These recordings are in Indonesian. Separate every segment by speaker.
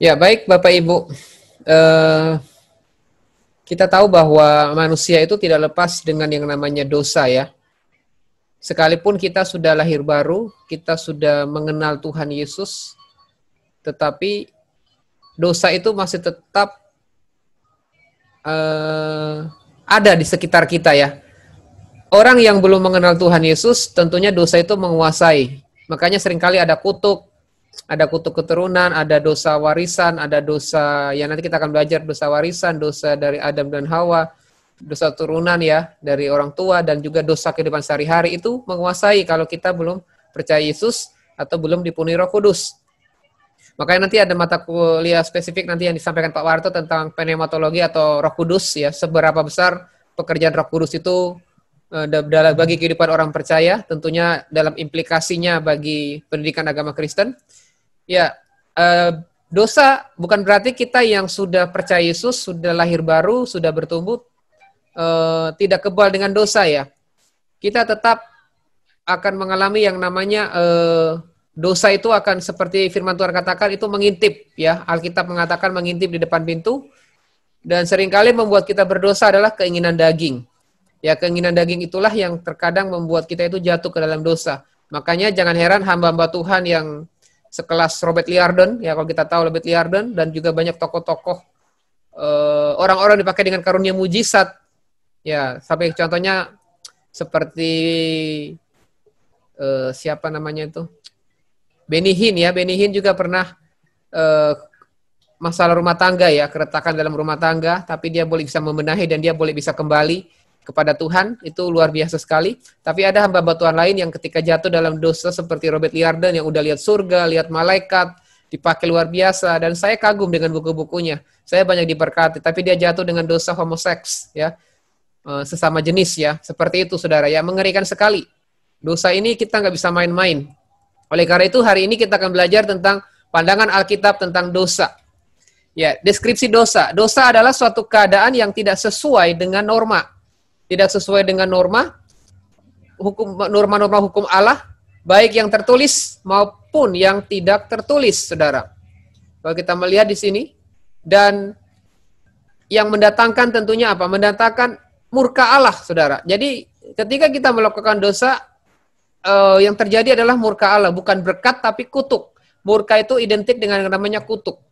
Speaker 1: Ya, baik Bapak Ibu. Eh, kita tahu bahwa manusia itu tidak lepas dengan yang namanya dosa ya. Sekalipun kita sudah lahir baru, kita sudah mengenal Tuhan Yesus, tetapi dosa itu masih tetap ada di sekitar kita ya. Orang yang belum mengenal Tuhan Yesus, tentunya dosa itu menguasai. Makanya seringkali ada kutuk keturunan, ada dosa warisan, ada dosa, ya nanti kita akan belajar dosa warisan, dosa dari Adam dan Hawa, dosa turunan ya, dari orang tua, dan juga dosa kehidupan sehari-hari itu menguasai kalau kita belum percaya Yesus atau belum dipenuhi Roh Kudus. Makanya nanti ada mata kuliah spesifik nanti yang disampaikan Pak Warto tentang pneumatologi atau Roh Kudus ya, seberapa besar pekerjaan Roh Kudus itu bagi kehidupan orang percaya, tentunya dalam implikasinya bagi pendidikan agama Kristen. Ya, dosa bukan berarti kita yang sudah percaya Yesus, sudah lahir baru, sudah bertumbuh, tidak kebal dengan dosa ya. Kita tetap akan mengalami yang namanya dosa itu akan seperti firman Tuhan katakan itu mengintip ya. Alkitab mengatakan mengintip di depan pintu, dan seringkali membuat kita berdosa adalah keinginan daging. Ya, keinginan daging itulah yang terkadang membuat kita itu jatuh ke dalam dosa. Makanya jangan heran hamba-hamba Tuhan yang sekelas Robert Liardon, ya kalau kita tahu Robert Liardon, dan juga banyak tokoh-tokoh orang-orang dipakai dengan karunia mujizat. Ya, sampai contohnya seperti siapa namanya itu? Benny Hinn ya, Benny Hinn juga pernah masalah rumah tangga ya, keretakan dalam rumah tangga, tapi dia boleh bisa membenahi dan dia boleh bisa kembali kepada Tuhan, itu luar biasa sekali. Tapi ada hamba-hamba Tuhan lain yang ketika jatuh dalam dosa seperti Robert Liardon yang udah lihat surga, lihat malaikat, dipakai luar biasa, dan saya kagum dengan buku-bukunya. Saya banyak diberkati, tapi dia jatuh dengan dosa homoseks ya, sesama jenis ya, seperti itu saudara ya, mengerikan sekali. Dosa ini kita nggak bisa main-main. Oleh karena itu hari ini kita akan belajar tentang pandangan Alkitab tentang dosa. Ya, deskripsi dosa. Dosa adalah suatu keadaan yang tidak sesuai dengan norma. Tidak sesuai dengan norma-norma hukum Allah, baik yang tertulis maupun yang tidak tertulis, saudara. Kalau kita melihat di sini, dan yang mendatangkan tentunya apa? Mendatangkan murka Allah, saudara. Jadi ketika kita melakukan dosa, yang terjadi adalah murka Allah, bukan berkat tapi kutuk. Murka itu identik dengan yang namanya kutuk.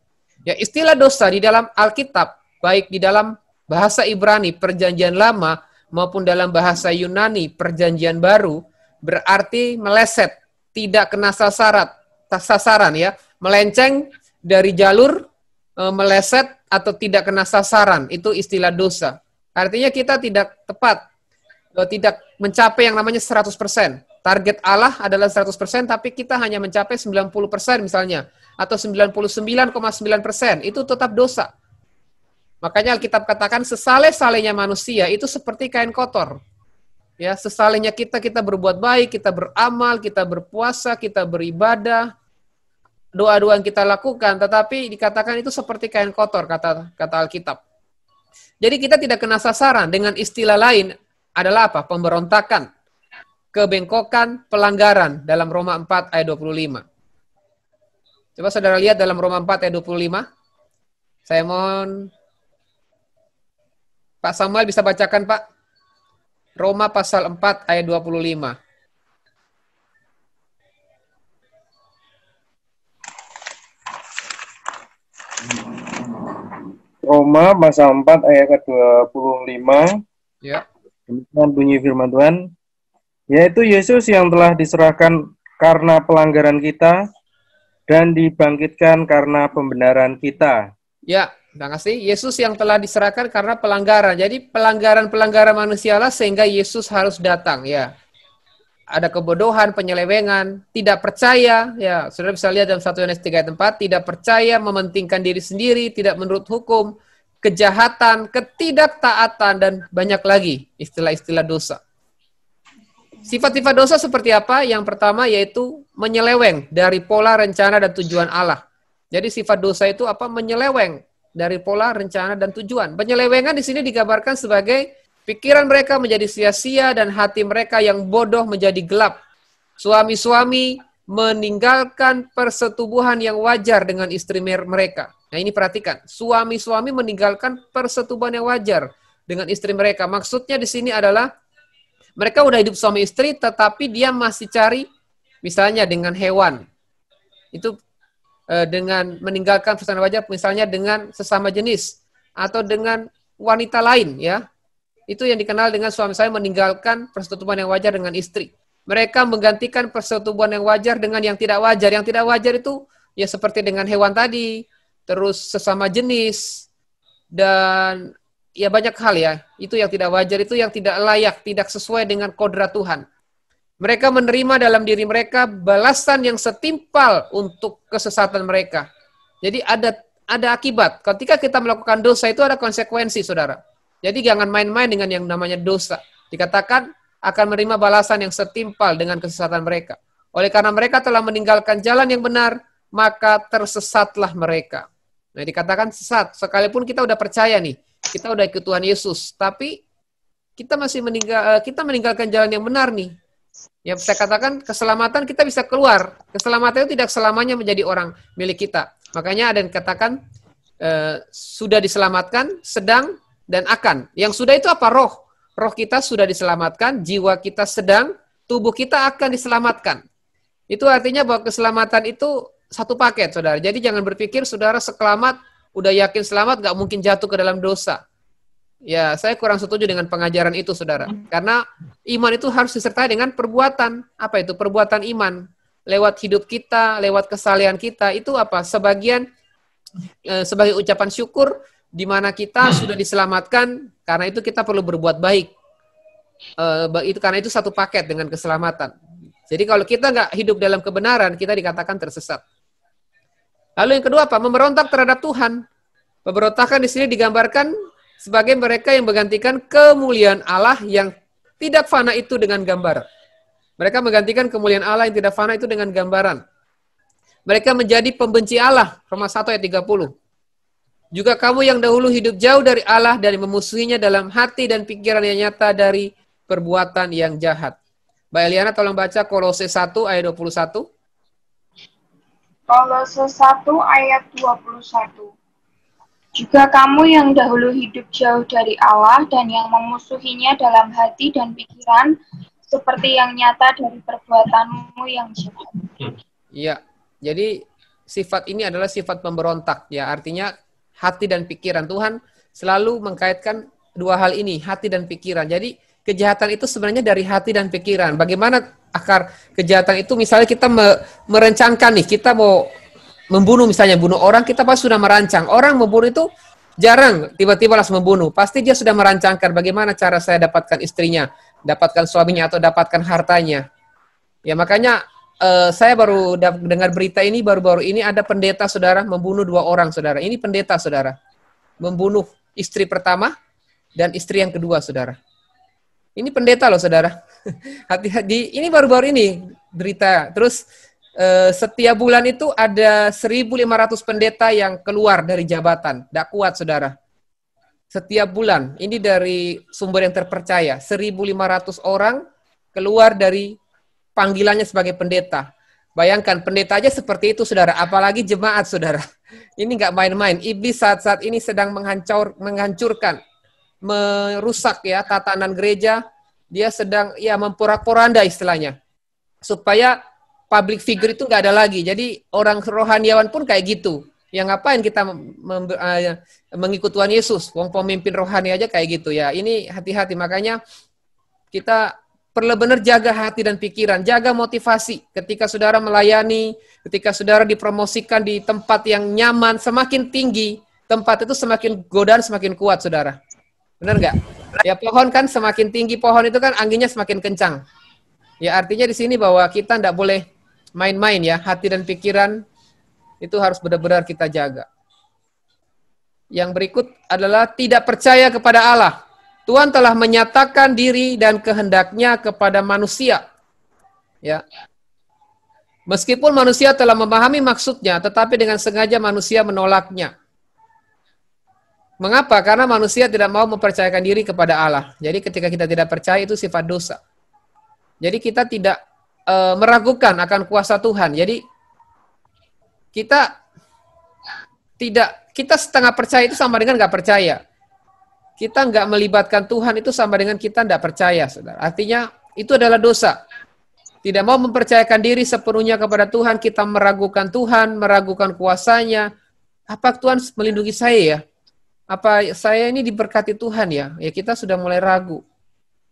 Speaker 1: Ya, istilah dosa di dalam Alkitab, baik di dalam bahasa Ibrani Perjanjian Lama maupun dalam bahasa Yunani Perjanjian Baru, berarti meleset, tidak kena sasaran ya, melenceng dari jalur, meleset atau tidak kena sasaran, itu istilah dosa. Artinya kita tidak tepat, tidak mencapai yang namanya 100%. Target Allah adalah 100%, tapi kita hanya mencapai 90% misalnya, atau 99,9%, itu tetap dosa. Makanya Alkitab katakan sesaleh-salehnya manusia itu seperti kain kotor. Ya, sesalehnya kita berbuat baik, kita beramal, kita berpuasa, kita beribadah, doa-doa yang kita lakukan, tetapi dikatakan itu seperti kain kotor, kata Alkitab. Jadi kita tidak kena sasaran. Dengan istilah lain adalah apa? Pemberontakan, kebengkokan, pelanggaran dalam Roma 4 ayat 25. Coba saudara lihat dalam Roma 4 ayat 25. Saya mohon Pak Samuel bisa bacakan, Pak. Roma pasal 4 ayat 25.
Speaker 2: Roma pasal 4 ayat ke-25.
Speaker 1: Ya.
Speaker 2: Demikian bunyi firman Tuhan, yaitu Yesus yang telah diserahkan karena pelanggaran kita dan dibangkitkan karena pembenaran kita.
Speaker 1: Ya, terima kasih. Yesus yang telah diserahkan karena pelanggaran. Jadi pelanggaran manusia lah sehingga Yesus harus datang ya. Ada kebodohan, penyelewengan, tidak percaya, ya saudara bisa lihat dalam 1 Yohanes 3 ayat 4, tidak percaya, mementingkan diri sendiri, tidak menurut hukum, kejahatan, ketidaktaatan, dan banyak lagi istilah-istilah dosa. Sifat-sifat dosa seperti apa? Yang pertama yaitu menyeleweng dari pola, rencana, dan tujuan Allah. Jadi sifat dosa itu apa? Menyeleweng dari pola, rencana, dan tujuan. Penyelewengan di sini digambarkan sebagai pikiran mereka menjadi sia-sia dan hati mereka yang bodoh menjadi gelap. Suami-suami meninggalkan persetubuhan yang wajar dengan istri mereka. Nah ini perhatikan, suami-suami meninggalkan persetubuhan yang wajar dengan istri mereka. Maksudnya di sini adalah mereka udah hidup suami istri, tetapi dia masih cari, misalnya dengan hewan. Itu dengan meninggalkan persetubuhan wajar, misalnya dengan sesama jenis atau dengan wanita lain, ya. Itu yang dikenal dengan suami saya meninggalkan persetubuhan yang wajar dengan istri. Mereka menggantikan persetubuhan yang wajar dengan yang tidak wajar. Yang tidak wajar itu ya seperti dengan hewan tadi, terus sesama jenis, dan ya banyak hal ya. Itu yang tidak wajar, itu yang tidak layak, tidak sesuai dengan kodrat Tuhan. Mereka menerima dalam diri mereka balasan yang setimpal untuk kesesatan mereka. Jadi ada akibat. Ketika kita melakukan dosa itu ada konsekuensi, saudara. Jadi jangan main-main dengan yang namanya dosa. Dikatakan akan menerima balasan yang setimpal dengan kesesatan mereka. Oleh karena mereka telah meninggalkan jalan yang benar, maka tersesatlah mereka. Nah, dikatakan sesat. Sekalipun kita udah percaya nih, kita udah ikut Tuhan Yesus, tapi kita masih meninggalkan jalan yang benar nih. Ya, saya katakan keselamatan kita bisa keluar. Keselamatan itu tidak selamanya menjadi orang milik kita. Makanya ada yang katakan sudah diselamatkan, sedang, dan akan. Yang sudah itu apa? Roh. Roh kita sudah diselamatkan, jiwa kita sedang, tubuh kita akan diselamatkan. Itu artinya bahwa keselamatan itu satu paket, saudara. Jadi jangan berpikir saudara sekelamat, udah yakin selamat, gak mungkin jatuh ke dalam dosa. Ya, saya kurang setuju dengan pengajaran itu, saudara. Karena iman itu harus disertai dengan perbuatan. Apa itu? Perbuatan iman. Lewat hidup kita, lewat kesalehan kita, itu apa? Sebagian, sebagai ucapan syukur, di mana kita sudah diselamatkan, karena itu kita perlu berbuat baik. Karena itu satu paket dengan keselamatan. Jadi kalau kita nggak hidup dalam kebenaran, kita dikatakan tersesat. Lalu yang kedua apa? Memberontak terhadap Tuhan. Pemberontakan di sini digambarkan sebagai mereka yang menggantikan kemuliaan Allah yang tidak fana itu dengan gambar. Mereka menggantikan kemuliaan Allah yang tidak fana itu dengan gambaran. Mereka menjadi pembenci Allah. Roma 1 ayat 30. Juga kamu yang dahulu hidup jauh dari Allah dan memusuhinya dalam hati dan pikiran yang nyata dari perbuatan yang jahat. Mbak Eliana tolong baca Kolose 1 ayat 21.
Speaker 3: Kolose 1 ayat 21. Juga kamu yang dahulu hidup jauh dari Allah dan yang memusuhinya dalam hati dan pikiran seperti yang nyata dari perbuatanmu yang jahat.
Speaker 1: Iya, jadi sifat ini adalah sifat pemberontak. Ya, artinya hati dan pikiran. Tuhan selalu mengkaitkan dua hal ini, hati dan pikiran. Jadi kejahatan itu sebenarnya dari hati dan pikiran. Bagaimana akar kejahatan itu? Misalnya kita merencangkan nih, kita mau membunuh, misalnya bunuh orang, kita pasti sudah merancang. Orang membunuh itu jarang tiba-tiba langsung membunuh. Pasti dia sudah merancangkan bagaimana cara saya dapatkan istrinya, dapatkan suaminya, atau dapatkan hartanya. Ya makanya saya baru dengar berita ini baru-baru ini ada pendeta, saudara, membunuh 2 orang, saudara. Ini pendeta, saudara. Membunuh istri pertama dan istri yang kedua, saudara. Ini pendeta loh, saudara. Hati-hati, ini baru-baru ini berita. Terus setiap bulan itu ada 1.500 pendeta yang keluar dari jabatan. Tidak kuat, saudara. Setiap bulan, ini dari sumber yang terpercaya. 1.500 orang keluar dari panggilannya sebagai pendeta. Bayangkan, pendeta aja seperti itu, saudara. Apalagi jemaat, saudara. Ini nggak main-main. Iblis saat-saat ini sedang menghancurkan, merusak ya tatanan gereja. Dia sedang ya memporak-poranda istilahnya. Supaya public figure itu nggak ada lagi. Jadi orang rohaniawan pun kayak gitu. Ya ngapain kita mengikut Tuhan Yesus? Wong pemimpin rohani aja kayak gitu ya. Ini hati-hati. Makanya kita perlu benar jaga hati dan pikiran, jaga motivasi. Ketika saudara melayani, ketika saudara dipromosikan di tempat yang nyaman, semakin tinggi, tempat itu semakin godaan, semakin kuat, saudara. Benar nggak? Ya pohon kan semakin tinggi, pohon itu kan anginnya semakin kencang. Ya artinya di sini bahwa kita tidak boleh main-main ya, hati dan pikiran itu harus benar-benar kita jaga. Yang berikut adalah tidak percaya kepada Allah. Tuhan telah menyatakan diri dan kehendaknya kepada manusia. Ya. Meskipun manusia telah memahami maksudnya, tetapi dengan sengaja manusia menolaknya. Mengapa? Karena manusia tidak mau mempercayakan diri kepada Allah. Jadi ketika kita tidak percaya itu sifat dosa. Jadi kita tidak meragukan akan kuasa Tuhan. Jadi kita setengah percaya itu sama dengan nggak percaya. Kita nggak melibatkan Tuhan itu sama dengan kita nggak percaya, saudara. Artinya itu adalah dosa. Tidak mau mempercayakan diri sepenuhnya kepada Tuhan, kita meragukan Tuhan, meragukan kuasanya. Apa Tuhan melindungi saya ya? Apa saya ini diberkati Tuhan ya? Ya kita sudah mulai ragu.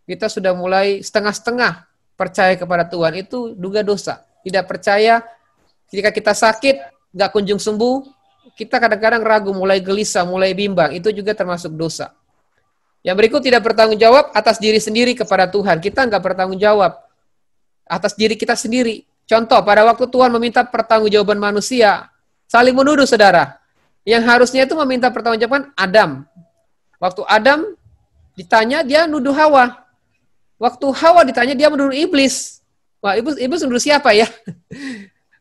Speaker 1: Kita sudah mulai setengah-setengah percaya kepada Tuhan. Itu juga dosa. Tidak percaya, ketika kita sakit, nggak kunjung sembuh, kita kadang-kadang ragu, mulai gelisah, mulai bimbang. Itu juga termasuk dosa. Yang berikut tidak bertanggung jawab atas diri sendiri kepada Tuhan. Kita nggak bertanggung jawab atas diri kita sendiri. Contoh, pada waktu Tuhan meminta pertanggungjawaban manusia, saling menuduh, saudara. Yang harusnya itu meminta pertanggungjawaban Adam. Waktu Adam ditanya, dia nuduh Hawa. Waktu Hawa ditanya, dia menuduh iblis. Wah, iblis nuduh siapa ya?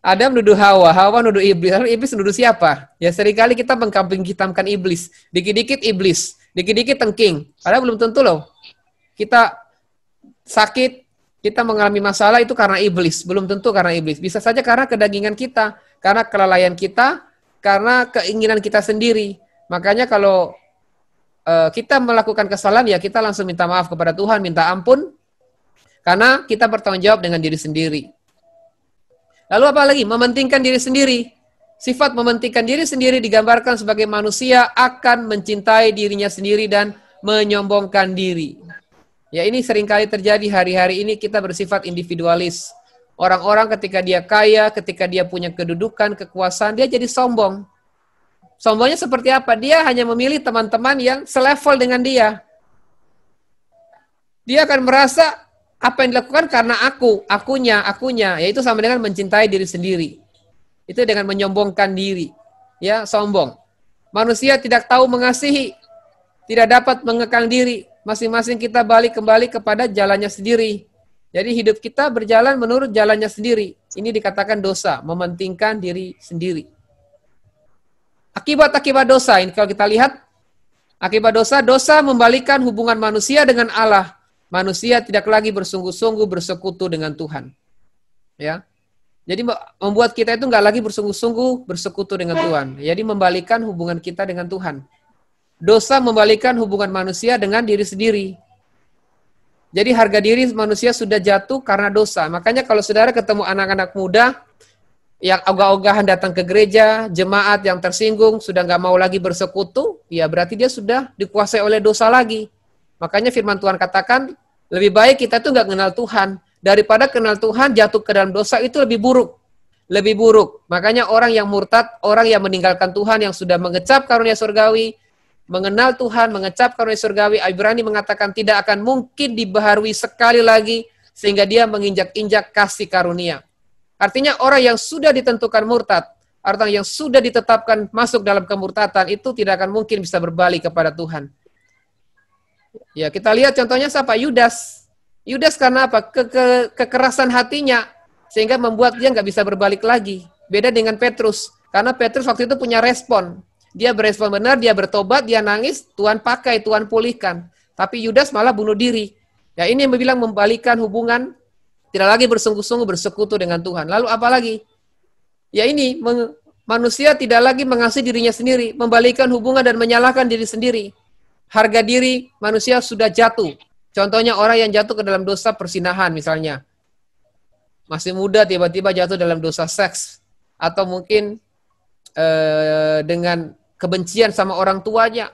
Speaker 1: Adam nuduh Hawa, Hawa nuduh iblis. Lalu iblis nuduh siapa? Ya seringkali kita mengkambing hitamkan iblis. Dikit-dikit iblis, dikit-dikit tengking. Padahal belum tentu loh. Kita sakit, kita mengalami masalah itu karena iblis. Belum tentu karena iblis. Bisa saja karena kedagingan kita, karena kelalaian kita, karena keinginan kita sendiri. Makanya kalau kita melakukan kesalahan, ya kita langsung minta maaf kepada Tuhan, minta ampun, karena kita bertanggung jawab dengan diri sendiri. Lalu apa lagi? Mementingkan diri sendiri. Sifat mementingkan diri sendiri digambarkan sebagai manusia akan mencintai dirinya sendiri dan menyombongkan diri. Ya ini seringkali terjadi hari-hari ini, kita bersifat individualis. Orang-orang ketika dia kaya, ketika dia punya kedudukan, kekuasaan, dia jadi sombong. Sombongnya seperti apa? Dia hanya memilih teman-teman yang selevel dengan dia. Dia akan merasa apa yang dilakukan karena akunya, yaitu sama dengan mencintai diri sendiri. Itu dengan menyombongkan diri. Ya, sombong. Manusia tidak tahu mengasihi, tidak dapat mengekang diri. Masing-masing kita kembali kepada jalannya sendiri. Jadi hidup kita berjalan menurut jalannya sendiri. Ini dikatakan dosa, mementingkan diri sendiri. Akibat-akibat dosa, ini kalau kita lihat, akibat dosa membalikan hubungan manusia dengan Allah. Manusia tidak lagi bersungguh-sungguh bersekutu dengan Tuhan. Ya, jadi membuat kita itu nggak lagi bersungguh-sungguh bersekutu dengan Tuhan. Jadi membalikan hubungan kita dengan Tuhan. Dosa membalikan hubungan manusia dengan diri sendiri. Jadi harga diri manusia sudah jatuh karena dosa. Makanya kalau saudara ketemu anak-anak muda yang ogah-ogahan datang ke gereja, jemaat yang tersinggung, sudah nggak mau lagi bersekutu, ya berarti dia sudah dikuasai oleh dosa lagi. Makanya firman Tuhan katakan, lebih baik kita tuh nggak kenal Tuhan, daripada kenal Tuhan jatuh ke dalam dosa, itu lebih buruk. Lebih buruk. Makanya orang yang murtad, orang yang meninggalkan Tuhan, yang sudah mengecap karunia surgawi, mengenal Tuhan, mengecap karunia surgawi, Ibrani mengatakan tidak akan mungkin dibaharui sekali lagi, sehingga dia menginjak-injak kasih karunia. Artinya orang yang sudah ditentukan murtad, orang yang sudah ditetapkan masuk dalam kemurtatan, itu tidak akan mungkin bisa berbalik kepada Tuhan. Ya, kita lihat contohnya siapa? Yudas. Yudas karena apa? Kekerasan hatinya, sehingga membuat dia nggak bisa berbalik lagi. Beda dengan Petrus. Karena Petrus waktu itu punya respon. Dia berespon benar, dia bertobat, dia nangis, Tuhan pakai, Tuhan pulihkan. Tapi Yudas malah bunuh diri. Ya, ini yang bilang membalikan hubungan, tidak lagi bersungguh-sungguh bersekutu dengan Tuhan. Lalu apa lagi? Ya ini, manusia tidak lagi mengasihi dirinya sendiri, membalikan hubungan dan menyalahkan diri sendiri. Harga diri manusia sudah jatuh. Contohnya orang yang jatuh ke dalam dosa persinahan misalnya. Masih muda tiba-tiba jatuh dalam dosa seks. Atau mungkin dengan kebencian sama orang tuanya.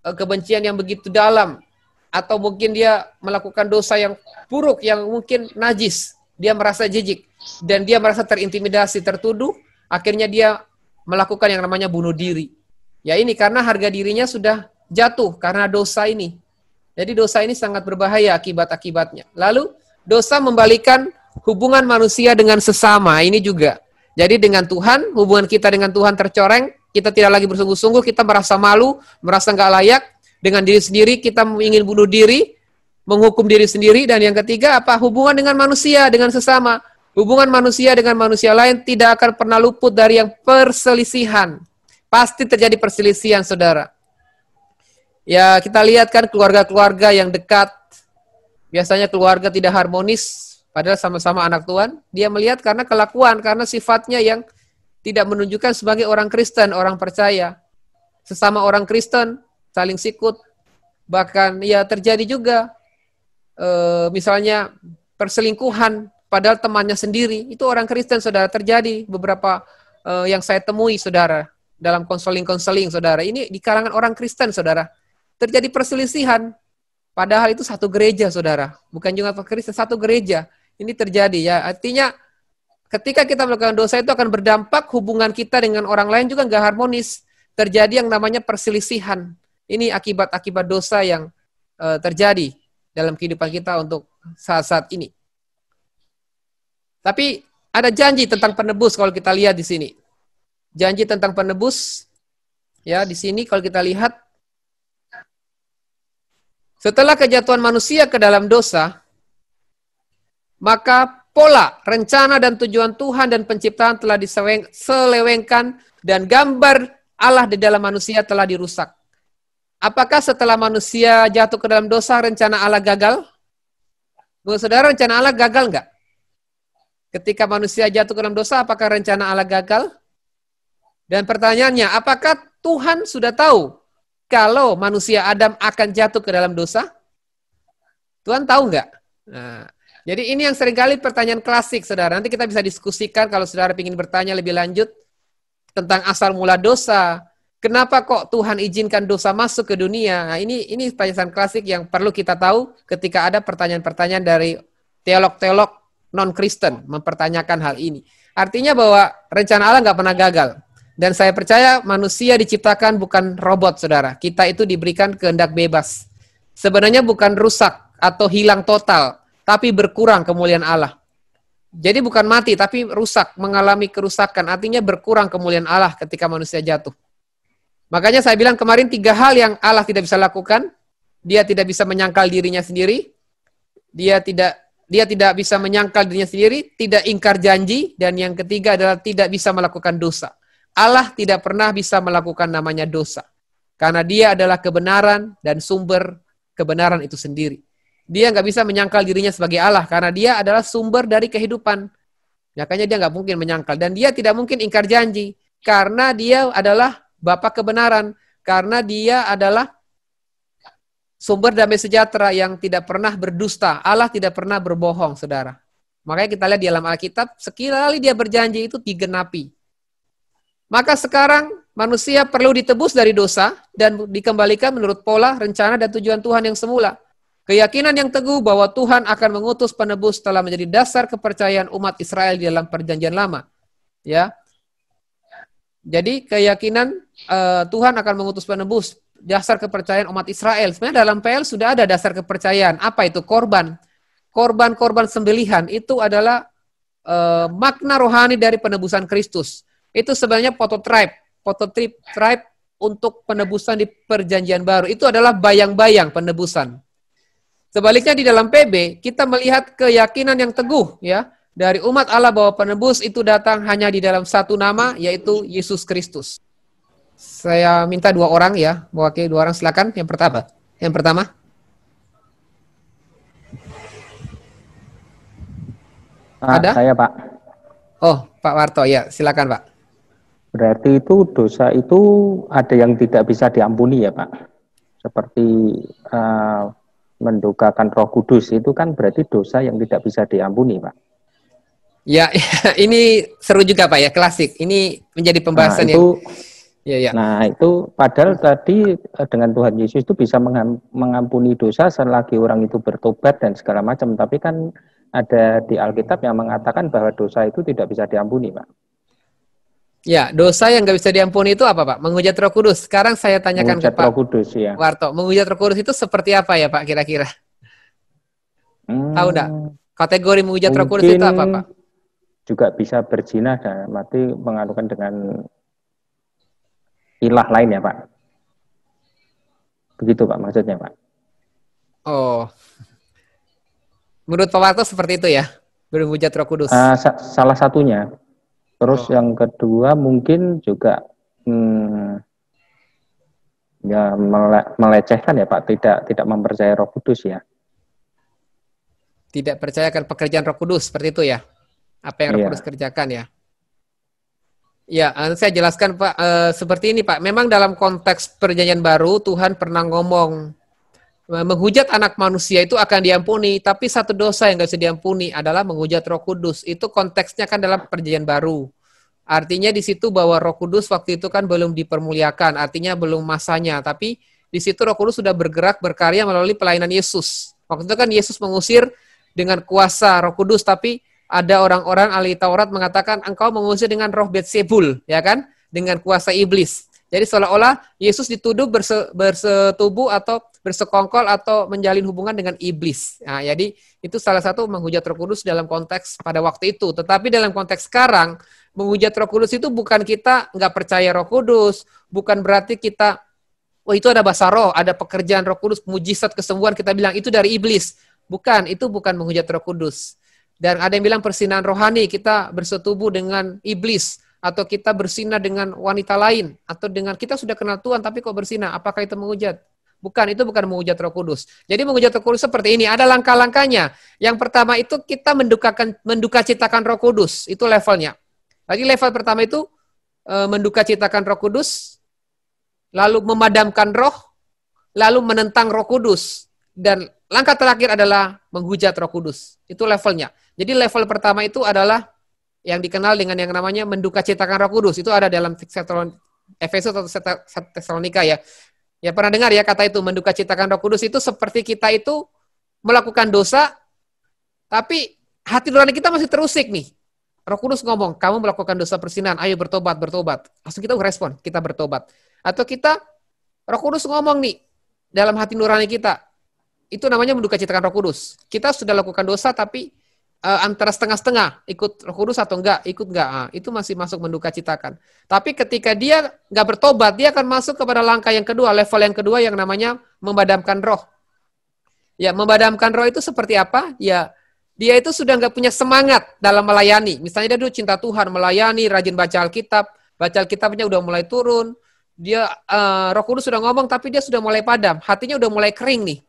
Speaker 1: Kebencian yang begitu dalam. Atau mungkin dia melakukan dosa yang buruk, yang mungkin najis. Dia merasa jijik. Dan dia merasa terintimidasi, tertuduh. Akhirnya dia melakukan yang namanya bunuh diri. Ya ini karena harga dirinya sudah jatuh karena dosa ini. Jadi dosa ini sangat berbahaya akibat-akibatnya. Lalu dosa membalikan hubungan manusia dengan sesama. Ini juga. Jadi dengan Tuhan, hubungan kita dengan Tuhan tercoreng. Kita tidak lagi bersungguh-sungguh, kita merasa malu, merasa nggak layak. Dengan diri sendiri kita ingin bunuh diri, menghukum diri sendiri. Dan yang ketiga apa? Hubungan dengan manusia, dengan sesama. Hubungan manusia dengan manusia lain tidak akan pernah luput dari yang perselisihan. Pasti terjadi perselisihan, saudara. Ya kita lihat kan keluarga-keluarga yang dekat. Biasanya keluarga tidak harmonis. padahal sama-sama anak Tuhan. Dia melihat karena kelakuan, karena sifatnya yang tidak menunjukkan sebagai orang Kristen, orang percaya. Sesama orang Kristen, saling sikut. Bahkan ya terjadi juga, misalnya perselingkuhan, padahal temannya sendiri. Itu orang Kristen, saudara, terjadi beberapa yang saya temui, saudara. Dalam konseling-konseling, saudara. Ini di kalangan orang Kristen, saudara. Terjadi perselisihan. Padahal itu satu gereja, saudara. Bukan juga Kristen, satu gereja. Ini terjadi, ya. Artinya, ketika kita melakukan dosa itu akan berdampak hubungan kita dengan orang lain juga nggak harmonis. Terjadi yang namanya perselisihan. Ini akibat-akibat dosa yang terjadi dalam kehidupan kita untuk saat-saat ini. Tapi ada janji tentang penebus kalau kita lihat di sini. Janji tentang penebus, ya, di sini kalau kita lihat, setelah kejatuhan manusia ke dalam dosa, maka pola, rencana dan tujuan Tuhan dan penciptaan telah diselewengkan dan gambar Allah di dalam manusia telah dirusak. Apakah setelah manusia jatuh ke dalam dosa, rencana Allah gagal? Menurut saudara, rencana Allah gagal nggak? Ketika manusia jatuh ke dalam dosa, apakah rencana Allah gagal? Dan pertanyaannya, apakah Tuhan sudah tahu kalau manusia Adam akan jatuh ke dalam dosa? Tuhan tahu nggak? Nah, jadi ini yang seringkali pertanyaan klasik, saudara. Nanti kita bisa diskusikan kalau saudara ingin bertanya lebih lanjut tentang asal mula dosa. Kenapa kok Tuhan izinkan dosa masuk ke dunia? Nah, ini pertanyaan klasik yang perlu kita tahu ketika ada pertanyaan-pertanyaan dari teolog-teolog non-Kristen mempertanyakan hal ini. Artinya bahwa rencana Allah nggak pernah gagal. Dan saya percaya manusia diciptakan bukan robot, saudara. Kita itu diberikan kehendak bebas. Sebenarnya bukan rusak atau hilang total, tapi berkurang kemuliaan Allah. Jadi bukan mati, tapi rusak, mengalami kerusakan. Artinya berkurang kemuliaan Allah ketika manusia jatuh. Makanya saya bilang kemarin 3 hal yang Allah tidak bisa lakukan. Dia tidak bisa menyangkal dirinya sendiri. Dia tidak bisa menyangkal dirinya sendiri, tidak ingkar janji, dan yang ketiga adalah tidak bisa melakukan dosa. Allah tidak pernah bisa melakukan namanya dosa. Karena dia adalah kebenaran dan sumber kebenaran itu sendiri. Dia nggak bisa menyangkal dirinya sebagai Allah, karena dia adalah sumber dari kehidupan. Makanya dia nggak mungkin menyangkal. Dan dia tidak mungkin ingkar janji, karena dia adalah Bapa kebenaran. Karena dia adalah sumber damai sejahtera yang tidak pernah berdusta. Allah tidak pernah berbohong, saudara. Makanya kita lihat di dalam Alkitab, sekali dia berjanji itu digenapi. Maka sekarang manusia perlu ditebus dari dosa dan dikembalikan menurut pola, rencana, dan tujuan Tuhan yang semula. Keyakinan yang teguh bahwa Tuhan akan mengutus penebus telah menjadi dasar kepercayaan umat Israel di dalam perjanjian lama. Ya, jadi keyakinan Tuhan akan mengutus penebus, dasar kepercayaan umat Israel. Sebenarnya dalam PL sudah ada dasar kepercayaan. Apa itu? Korban. Korban sembelihan itu adalah makna rohani dari penebusan Kristus. Itu sebenarnya prototype untuk penebusan di perjanjian baru. Itu adalah bayang-bayang penebusan. Sebaliknya di dalam PB, kita melihat keyakinan yang teguh ya dari umat Allah bahwa penebus itu datang hanya di dalam satu nama, yaitu Yesus Kristus. Saya minta 2 orang ya, mewakili 2 orang, silakan. Yang pertama. Ada?
Speaker 4: Saya, Pak.
Speaker 1: Oh, Pak Warto, ya, silakan, Pak.
Speaker 4: Berarti itu dosa itu ada yang tidak bisa diampuni ya, Pak? Seperti mendukakan Roh Kudus itu kan berarti dosa yang tidak bisa diampuni, Pak.
Speaker 1: Ya, ini seru juga, Pak, ya, klasik. Ini menjadi pembahasan
Speaker 4: Nah, itu padahal tadi dengan Tuhan Yesus itu bisa mengampuni dosa selagi orang itu bertobat dan segala macam, tapi kan ada di Alkitab yang mengatakan bahwa dosa itu tidak bisa diampuni, Pak.
Speaker 1: Ya, dosa yang nggak bisa diampuni itu apa, Pak? Menghujat Roh Kudus. Sekarang saya tanyakan ke Pak
Speaker 4: Roh Kudus, ya.
Speaker 1: Warto. Menghujat Roh Kudus itu seperti apa ya, Pak, kira-kira? Tahu nggak? Kategori menghujat Roh Kudus itu apa, Pak?
Speaker 4: Juga bisa berzina dan mati mengadukan dengan ilah lain ya, Pak. Begitu, Pak, maksudnya, Pak.
Speaker 1: Oh. Menurut Pak Warto seperti itu ya? Menghujat Roh Kudus.
Speaker 4: Salah satunya. Terus yang kedua mungkin juga melecehkan ya, Pak, tidak mempercayai Roh Kudus ya.
Speaker 1: Tidak percaya akan pekerjaan Roh Kudus, seperti itu ya? Apa yang Roh Kudus kerjakan ya? Ya, saya jelaskan Pak, seperti ini Pak. Memang dalam konteks perjanjian baru, Tuhan pernah ngomong, menghujat anak manusia itu akan diampuni, tapi satu dosa yang nggak bisa diampuni adalah menghujat Roh Kudus. Itu konteksnya kan dalam perjanjian baru. Artinya di situ bahwa Roh Kudus waktu itu kan belum dipermuliakan, artinya belum masanya. Tapi di situ Roh Kudus sudah bergerak, berkarya melalui pelayanan Yesus. Waktu itu kan Yesus mengusir dengan kuasa Roh Kudus, tapi ada orang-orang ahli Taurat mengatakan engkau mengusir dengan roh Beelzebul, ya kan? Dengan kuasa iblis. Jadi seolah-olah Yesus dituduh bersetubuh atau bersekongkol atau menjalin hubungan dengan iblis. Nah, jadi itu salah satu menghujat Roh Kudus dalam konteks pada waktu itu. Tetapi dalam konteks sekarang, menghujat Roh Kudus itu bukan kita nggak percaya Roh Kudus, bukan berarti kita, oh itu ada bahasa roh, ada pekerjaan Roh Kudus, mujizat kesembuhan, kita bilang itu dari iblis. Bukan, itu bukan menghujat Roh Kudus. Dan ada yang bilang persinan rohani, kita bersetubuh dengan iblis, atau kita bersinah dengan wanita lain, atau dengan kita sudah kenal Tuhan tapi kok bersinah, apakah itu menghujat? Bukan, itu bukan menghujat Roh Kudus. Jadi menghujat Roh Kudus seperti ini, ada langkah-langkahnya. Yang pertama itu kita mendukacitakan Roh Kudus, itu levelnya. Lagi level pertama itu mendukacitakan Roh Kudus, lalu memadamkan roh, lalu menentang Roh Kudus. Dan langkah terakhir adalah menghujat Roh Kudus. Itu levelnya. Jadi level pertama itu adalah yang dikenal dengan yang namanya mendukacitakan Roh Kudus. Itu ada dalam Efesus atau Tesalonika ya. Ya pernah dengar ya kata itu, mendukacitakan Roh Kudus itu seperti kita itu melakukan dosa, tapi hati nurani kita masih terusik nih. Roh Kudus ngomong, kamu melakukan dosa perzinahan, ayo bertobat, bertobat. Langsung kita respon, kita bertobat. Atau kita, Roh Kudus ngomong nih, dalam hati nurani kita, itu namanya mendukacitakan Roh Kudus. Kita sudah lakukan dosa, tapi antara setengah-setengah, ikut Roh Kudus atau enggak, ikut enggak, itu masih masuk mendukacitakan. Tapi ketika dia enggak bertobat, dia akan masuk kepada langkah yang kedua, level yang kedua yang namanya memadamkan roh. Ya, memadamkan roh itu seperti apa? Ya, dia itu sudah enggak punya semangat dalam melayani. Misalnya dia dulu cinta Tuhan, melayani, rajin baca Alkitabnya udah mulai turun, dia Roh Kudus sudah ngomong, tapi dia sudah mulai padam, hatinya udah mulai kering nih,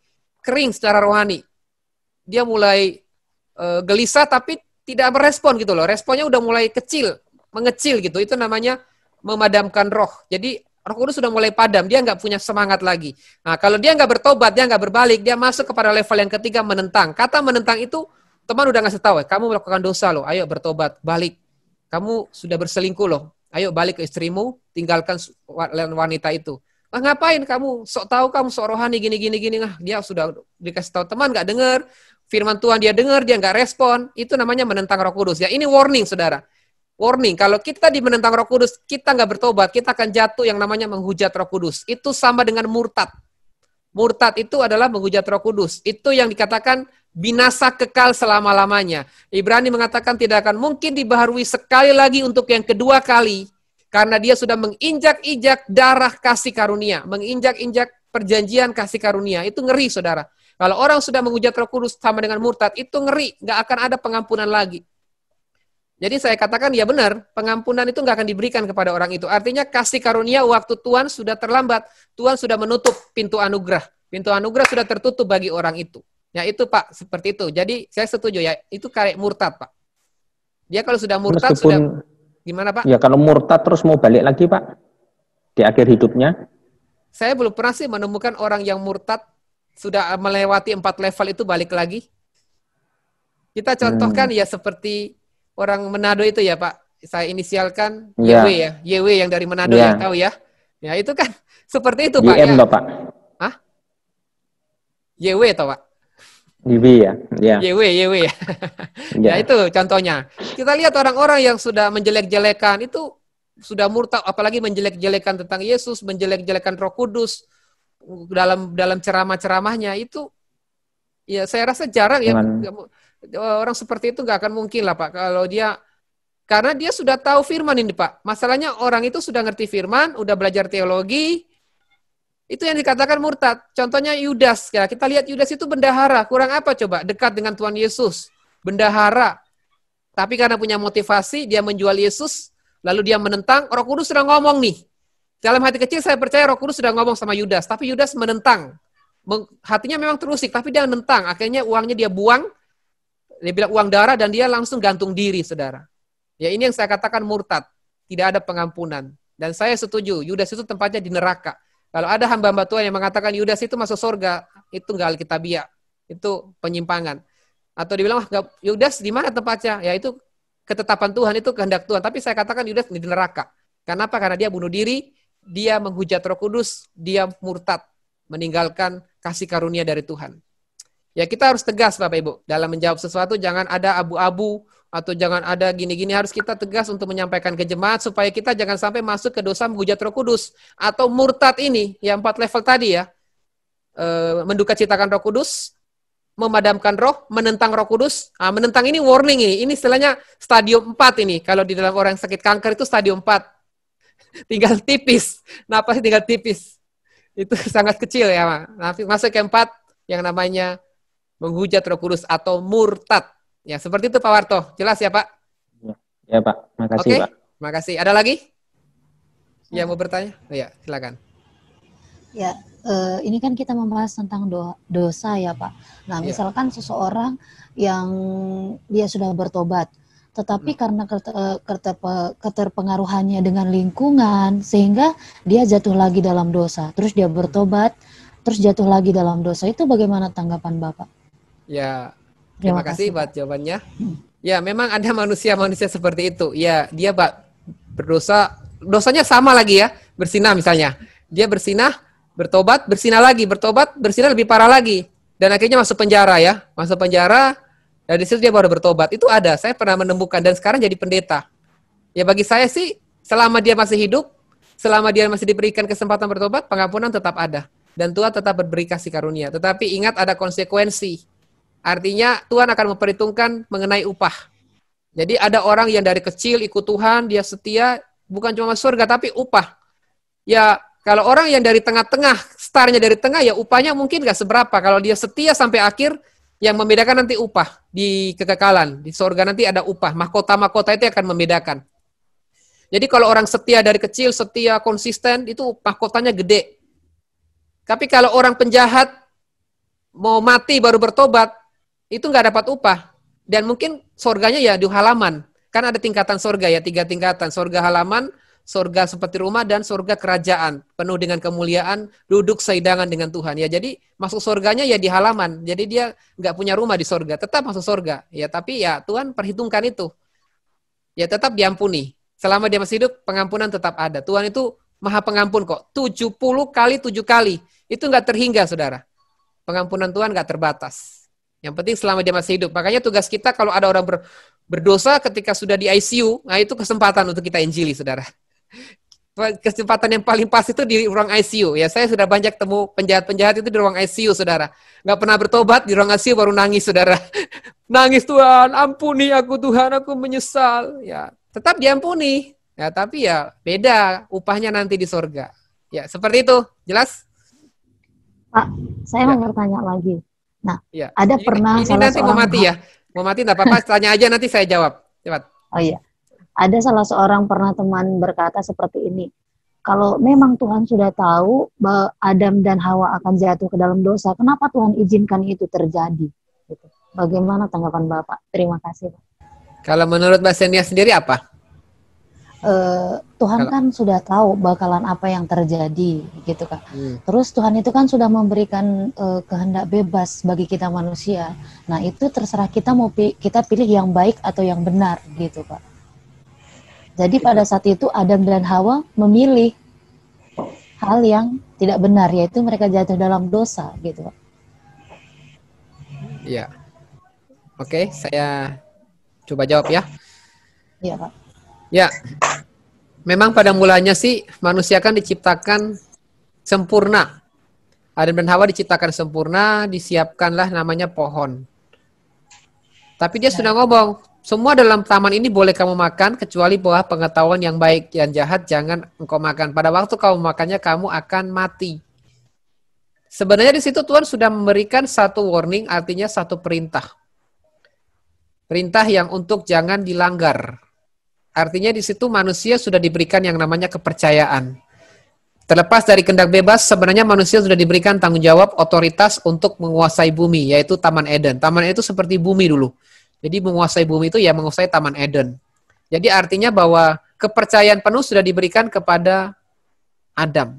Speaker 1: kering secara rohani. Dia mulai gelisah tapi tidak merespon gitu loh. Responnya udah mulai mengecil gitu. Itu namanya memadamkan roh. Jadi Roh Kudus sudah mulai padam, dia nggak punya semangat lagi. Nah, kalau dia nggak bertobat, dia nggak berbalik, dia masuk kepada level yang ketiga, menentang. Kata menentang itu, teman udah ngasih tahu, kamu melakukan dosa loh, ayo bertobat, balik. Kamu sudah berselingkuh loh, ayo balik ke istrimu, tinggalkan wanita itu. Ngapain kamu, sok tahu kamu sok rohani, gini. Nah, dia sudah dikasih tahu teman, nggak dengar. Firman Tuhan dia dengar, dia nggak respon, itu namanya menentang Roh Kudus. Ya, ini warning, saudara. Warning, kalau kita menentang Roh Kudus, kita nggak bertobat, kita akan jatuh yang namanya menghujat Roh Kudus. Itu sama dengan murtad. Murtad itu adalah menghujat Roh Kudus. Itu yang dikatakan binasa kekal selama-lamanya. Ibrani mengatakan tidak akan mungkin dibaharui sekali lagi untuk yang kedua kali, karena dia sudah menginjak-injak darah kasih karunia, menginjak-injak perjanjian kasih karunia. Itu ngeri, saudara. Kalau orang sudah menghujat Roh Kudus sama dengan murtad, itu ngeri, nggak akan ada pengampunan lagi. Jadi saya katakan ya benar, pengampunan itu nggak akan diberikan kepada orang itu. Artinya kasih karunia waktu Tuhan sudah terlambat, Tuhan sudah menutup pintu anugerah. Pintu anugerah sudah tertutup bagi orang itu. Ya itu Pak, seperti itu. Jadi saya setuju ya, itu kayak murtad Pak. Dia kalau sudah murtad, sudah gimana Pak?
Speaker 4: Ya kalau murtad terus mau balik lagi Pak, di akhir hidupnya?
Speaker 1: Saya belum pernah sih menemukan orang yang murtad sudah melewati 4 level itu balik lagi. Kita contohkan ya seperti orang Manado itu ya Pak. Saya inisialkan YW ya. YW yang dari Manado ya, tahu ya. Ya itu kan seperti itu Pak ya.
Speaker 4: YM Pak.
Speaker 1: Hah? YW atau Pak?
Speaker 4: YW ya.
Speaker 1: YW ya. Ya itu contohnya. Kita lihat orang-orang yang sudah menjelek-jelekan itu sudah murtad, apalagi menjelek-jelekan tentang Yesus, menjelek-jelekan Roh Kudus dalam ceramah-ceramahnya itu, ya saya rasa jarang ya orang seperti itu nggak akan mungkin lah Pak kalau dia, karena dia sudah tahu firman ini Pak. Masalahnya orang itu sudah ngerti firman, udah belajar teologi, itu yang dikatakan murtad. Contohnya Yudas, ya kita lihat Yudas itu bendahara, kurang apa coba? Dekat dengan Tuhan Yesus, bendahara. Tapi karena punya motivasi, dia menjual Yesus, lalu dia menentang. Roh Kudus sudah ngomong nih. Dalam hati kecil saya percaya Roh Kudus sudah ngomong sama Yudas, tapi Yudas menentang. Hatinya memang terusik, tapi dia menentang. Akhirnya uangnya dia buang, Dia bilang uang darah dan dia langsung gantung diri, saudara. Ya ini yang saya katakan murtad. Tidak ada pengampunan. Dan saya setuju, Yudas itu tempatnya di neraka. Kalau ada hamba-hamba Tuhan yang mengatakan Yudas itu masuk surga, itu enggak alkitabiah. Itu penyimpangan. Atau dibilang, Yudas di mana tempatnya? Ya itu ketetapan Tuhan, itu kehendak Tuhan. Tapi saya katakan Yudas di neraka. Kenapa? Karena dia bunuh diri, dia menghujat Roh Kudus, dia murtad, meninggalkan kasih karunia dari Tuhan. Ya kita harus tegas Bapak Ibu. Dalam menjawab sesuatu jangan ada abu-abu atau jangan ada gini-gini. Harus kita tegas untuk menyampaikan ke jemaat supaya kita jangan sampai masuk ke dosa menghujat Roh Kudus. Atau murtad ini, yang 4 level tadi ya. Menduka citakan Roh Kudus, memadamkan roh, menentang Roh Kudus. Menentang ini warning ini. Ini istilahnya stadium 4 ini. Kalau di dalam orang sakit kanker itu stadium 4. Tinggal tipis. Napasnya tinggal tipis. Itu sangat kecil ya. Masuk ke 4 yang namanya menghujat Roh Kudus atau murtad. Ya, seperti itu Pak Warto. Jelas ya, Pak?
Speaker 4: Ya, Pak. Makasih,
Speaker 1: Oke,
Speaker 4: Pak.
Speaker 1: makasih. Ada lagi? Yang mau bertanya? Ya, silakan.
Speaker 5: Ya, ini kan kita membahas tentang dosa ya, Pak. Nah, misalkan seseorang yang dia sudah bertobat, tetapi karena keterpengaruhannya dengan lingkungan, sehingga dia jatuh lagi dalam dosa. Terus dia bertobat, terus jatuh lagi dalam dosa. Itu bagaimana tanggapan Bapak?
Speaker 1: Ya, terima kasih buat jawabannya. Ya, memang ada manusia-manusia seperti itu. Ya, dia berdosa, dosanya sama lagi ya, bersinah misalnya. Dia bersinah, bertobat, bersinah lagi, bertobat, bersinah lebih parah lagi. Dan akhirnya masuk penjara ya. Masuk penjara, dari situ dia baru bertobat. Itu ada, saya pernah menemukan dan sekarang jadi pendeta. Ya bagi saya sih, selama dia masih hidup, selama dia masih diberikan kesempatan bertobat, pengampunan tetap ada. Dan Tuhan tetap berberi kasih karunia. Tetapi ingat ada konsekuensi. Artinya Tuhan akan memperhitungkan mengenai upah. Jadi ada orang yang dari kecil ikut Tuhan, dia setia, bukan cuma surga, tapi upah. Ya kalau orang yang dari tengah-tengah, startnya dari tengah, ya upahnya mungkin gak seberapa. Kalau dia setia sampai akhir, yang membedakan nanti upah di kekekalan. Di surga nanti ada upah. Mahkota-mahkota itu akan membedakan. Jadi kalau orang setia dari kecil, setia, konsisten, itu mahkotanya gede. Tapi kalau orang penjahat, mau mati baru bertobat, itu nggak dapat upah. Dan mungkin surganya ya di halaman. Kan ada tingkatan surga ya, 3 tingkatan. Surga halaman, surga seperti rumah, dan surga kerajaan. Penuh dengan kemuliaan, duduk seidangan dengan Tuhan. Ya, jadi masuk surganya ya di halaman. Jadi dia nggak punya rumah di surga, tetap masuk surga. Ya, tapi ya Tuhan perhitungkan itu. Ya tetap diampuni. Selama dia masih hidup, pengampunan tetap ada. Tuhan itu Maha Pengampun kok. 70 kali 7 kali. Itu nggak terhingga, saudara. Pengampunan Tuhan nggak terbatas. Yang penting selama dia masih hidup. Makanya tugas kita kalau ada orang berdosa ketika sudah di ICU, nah itu kesempatan untuk kita injili, saudara. Kesempatan yang paling pas itu di ruang ICU. Ya, saya sudah banyak temu penjahat-penjahat itu di ruang ICU, saudara. Nggak pernah bertobat, di ruang ICU baru nangis, saudara. Nangis, Tuhan, ampuni aku, Tuhan, aku menyesal. Ya, tetap diampuni. Ya, tapi ya beda upahnya nanti di surga. Ya, seperti itu. Jelas?
Speaker 5: Pak, saya mau bertanya lagi. Nah, ada pernah
Speaker 1: ini nanti mau mati ya? Mau mati enggak apa-apa, tanya aja nanti saya jawab. Cepat.
Speaker 5: Oh iya. Ada salah seorang pernah teman berkata seperti ini. Kalau memang Tuhan sudah tahu bahwa Adam dan Hawa akan jatuh ke dalam dosa, kenapa Tuhan izinkan itu terjadi? Gitu. Bagaimana tanggapan Bapak? Terima kasih, Pak.
Speaker 1: Kalau menurut Mbak Senia sendiri apa?
Speaker 5: Tuhan kan sudah tahu bakalan apa yang terjadi, gitu kan. Terus Tuhan itu kan sudah memberikan kehendak bebas bagi kita manusia. Nah itu terserah kita mau kita pilih yang baik atau yang benar, gitu Pak. Jadi pada saat itu Adam dan Hawa memilih hal yang tidak benar, yaitu mereka jatuh dalam dosa, gitu Pak.
Speaker 1: Iya. Oke, saya coba jawab ya.
Speaker 5: Iya Pak.
Speaker 1: Ya, memang pada mulanya sih manusia kan diciptakan sempurna. Adam dan Hawa diciptakan sempurna, disiapkanlah namanya pohon. Tapi dia sudah ngomong, semua dalam taman ini boleh kamu makan, kecuali buah pengetahuan yang baik dan jahat jangan engkau makan. Pada waktu kamu makannya, kamu akan mati. Sebenarnya di situ Tuhan sudah memberikan satu warning, artinya satu perintah. Perintah yang untuk jangan dilanggar. Artinya di situ manusia sudah diberikan yang namanya kepercayaan. Terlepas dari kehendak bebas, sebenarnya manusia sudah diberikan tanggung jawab, otoritas untuk menguasai bumi, yaitu Taman Eden. Taman itu seperti bumi dulu. Jadi menguasai bumi itu ya menguasai Taman Eden. Jadi artinya bahwa kepercayaan penuh sudah diberikan kepada Adam.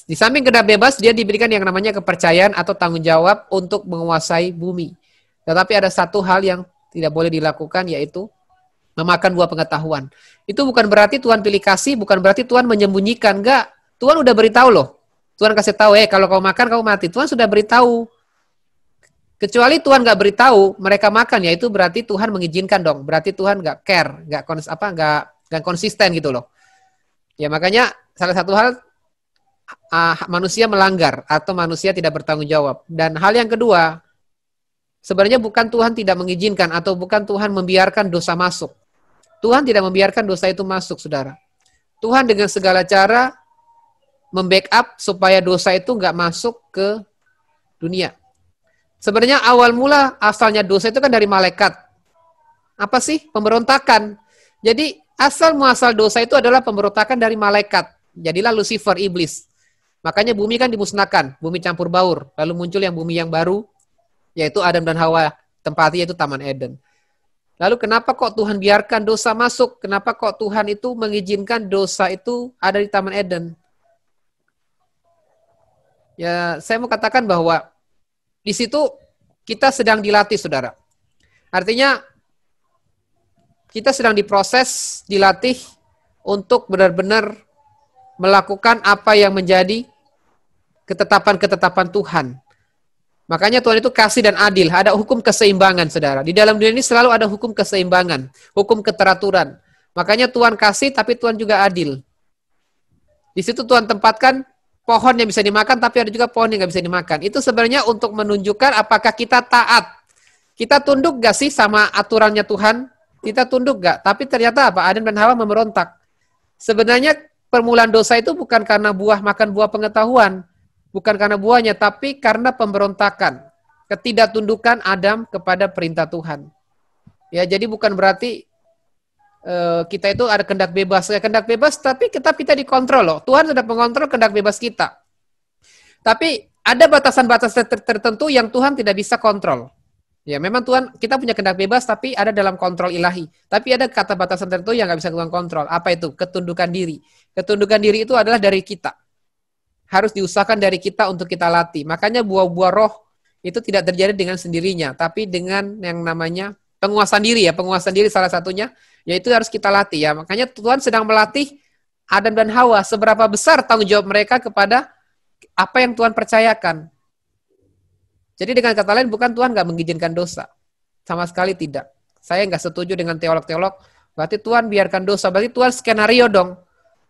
Speaker 1: Di samping gendak bebas, dia diberikan yang namanya kepercayaan atau tanggung jawab untuk menguasai bumi. Tetapi ada satu hal yang tidak boleh dilakukan, yaitu memakan buah pengetahuan. Itu bukan berarti Tuhan pilih kasih, bukan berarti Tuhan menyembunyikan. Enggak, Tuhan udah beritahu loh. Tuhan kasih tahu, kalau kau makan, kau mati. Tuhan sudah beritahu. Kecuali Tuhan nggak beritahu, mereka makan, ya itu berarti Tuhan mengizinkan dong. Berarti Tuhan nggak care, nggak konsisten gitu loh. Ya makanya salah satu hal manusia melanggar atau manusia tidak bertanggung jawab. Dan hal yang kedua, sebenarnya bukan Tuhan tidak mengizinkan atau bukan Tuhan membiarkan dosa masuk. Tuhan tidak membiarkan dosa itu masuk, saudara. Tuhan dengan segala cara membackup supaya dosa itu nggak masuk ke dunia. Sebenarnya awal mula asalnya dosa itu kan dari malaikat. Apa sih? Pemberontakan. Jadi asal muasal dosa itu adalah pemberontakan dari malaikat. Jadilah Lucifer, iblis. Makanya bumi kan dimusnahkan, bumi campur baur. Lalu muncul bumi yang baru, yaitu Adam dan Hawa. Tempatnya itu Taman Eden. Lalu kenapa kok Tuhan biarkan dosa masuk? Kenapa kok Tuhan itu mengizinkan dosa itu ada di Taman Eden? Ya, saya mau katakan bahwa di situ kita sedang dilatih, saudara. Artinya kita sedang diproses, dilatih untuk benar-benar melakukan apa yang menjadi ketetapan-ketetapan Tuhan. Makanya Tuhan itu kasih dan adil. Ada hukum keseimbangan, saudara. Di dalam dunia ini selalu ada hukum keseimbangan, hukum keteraturan. Makanya Tuhan kasih, tapi Tuhan juga adil. Di situ Tuhan tempatkan pohon yang bisa dimakan, tapi ada juga pohon yang nggak bisa dimakan. Itu sebenarnya untuk menunjukkan apakah kita taat. Kita tunduk gak sih sama aturannya Tuhan? Kita tunduk gak? Tapi ternyata apa? Adam dan Hawa memberontak. Sebenarnya permulaan dosa itu bukan karena makan buah pengetahuan. Bukan karena buahnya, tapi karena pemberontakan. Ketidaktundukan Adam kepada perintah Tuhan. Ya, jadi bukan berarti kita itu ada kehendak bebas. Kehendak bebas, tapi tetap kita dikontrol loh. Tuhan sudah mengontrol kehendak bebas kita. Tapi ada batasan-batasan tertentu yang Tuhan tidak bisa kontrol. Ya, memang Tuhan, kita punya kehendak bebas, tapi ada dalam kontrol ilahi. Tapi ada kata batasan tertentu yang nggak bisa Tuhan kontrol. Apa itu? Ketundukan diri. Ketundukan diri itu adalah dari kita. Harus diusahakan dari kita untuk kita latih. Makanya buah-buah roh itu tidak terjadi dengan sendirinya, tapi dengan yang namanya penguasaan diri ya. Penguasaan diri salah satunya, yaitu harus kita latih ya. Makanya Tuhan sedang melatih Adam dan Hawa. Seberapa besar tanggung jawab mereka kepada apa yang Tuhan percayakan. Jadi dengan kata lain, bukan Tuhan nggak mengizinkan dosa. Sama sekali tidak. Saya nggak setuju dengan teolog-teolog, berarti Tuhan biarkan dosa. Berarti Tuhan skenario dong.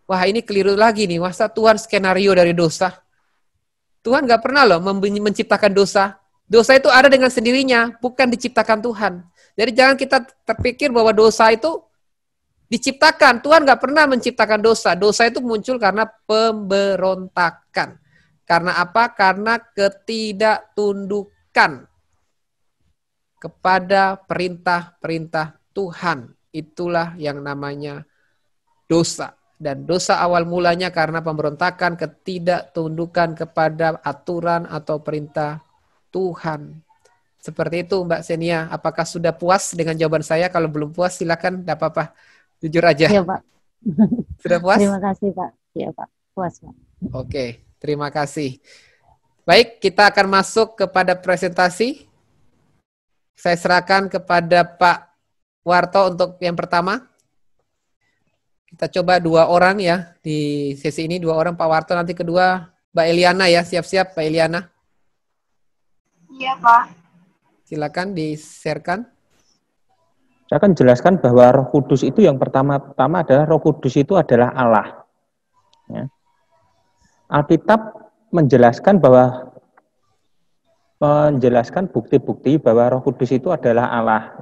Speaker 1: Wah, ini keliru lagi nih. Masa Tuhan skenario dari dosa? Tuhan nggak pernah loh menciptakan dosa. Dosa itu ada dengan sendirinya, bukan diciptakan Tuhan. Jadi jangan kita terpikir bahwa dosa itu diciptakan. Tuhan nggak pernah menciptakan dosa. Dosa itu muncul karena pemberontakan. Karena apa? Karena ketidaktundukan kepada perintah-perintah Tuhan. Itulah yang namanya dosa. Dan dosa awal mulanya karena pemberontakan, ketidaktundukan kepada aturan atau perintah Tuhan. Seperti itu Mbak Senia. Apakah sudah puas dengan jawaban saya? Kalau belum puas silakan, tidak apa-apa. Jujur aja.
Speaker 5: Iya Pak.
Speaker 1: Sudah puas?
Speaker 5: Terima kasih Pak. Iya Pak, puas Pak.
Speaker 1: Oke, terima kasih. Baik, kita akan masuk kepada presentasi. Saya serahkan kepada Pak Warto untuk yang pertama. Kita coba 2 orang ya di sesi ini, 2 orang Pak Warto, nanti kedua Mbak Eliana ya, siap-siap Mbak Eliana.
Speaker 3: Iya Pak.
Speaker 1: Silakan di-sharekan.
Speaker 4: Saya akan jelaskan bahwa Roh Kudus itu yang pertama-tama adalah Roh Kudus itu adalah Allah. Ya. Alkitab menjelaskan bukti-bukti bahwa Roh Kudus itu adalah Allah,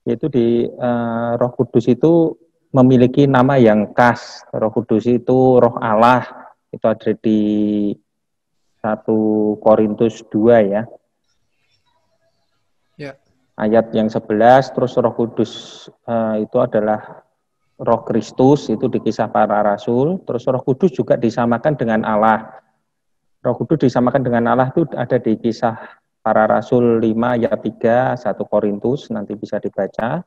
Speaker 4: yaitu di Roh Kudus itu memiliki nama yang khas. Roh Kudus itu Roh Allah, itu ada di 1 Korintus 2 ya.
Speaker 1: Ya.
Speaker 4: Ayat yang 11, terus Roh Kudus itu adalah Roh Kristus, itu di Kisah Para Rasul. Terus Roh Kudus juga disamakan dengan Allah. Roh Kudus disamakan dengan Allah itu ada di Kisah Para Rasul 5 ayat 3, 1 Korintus, nanti bisa dibaca.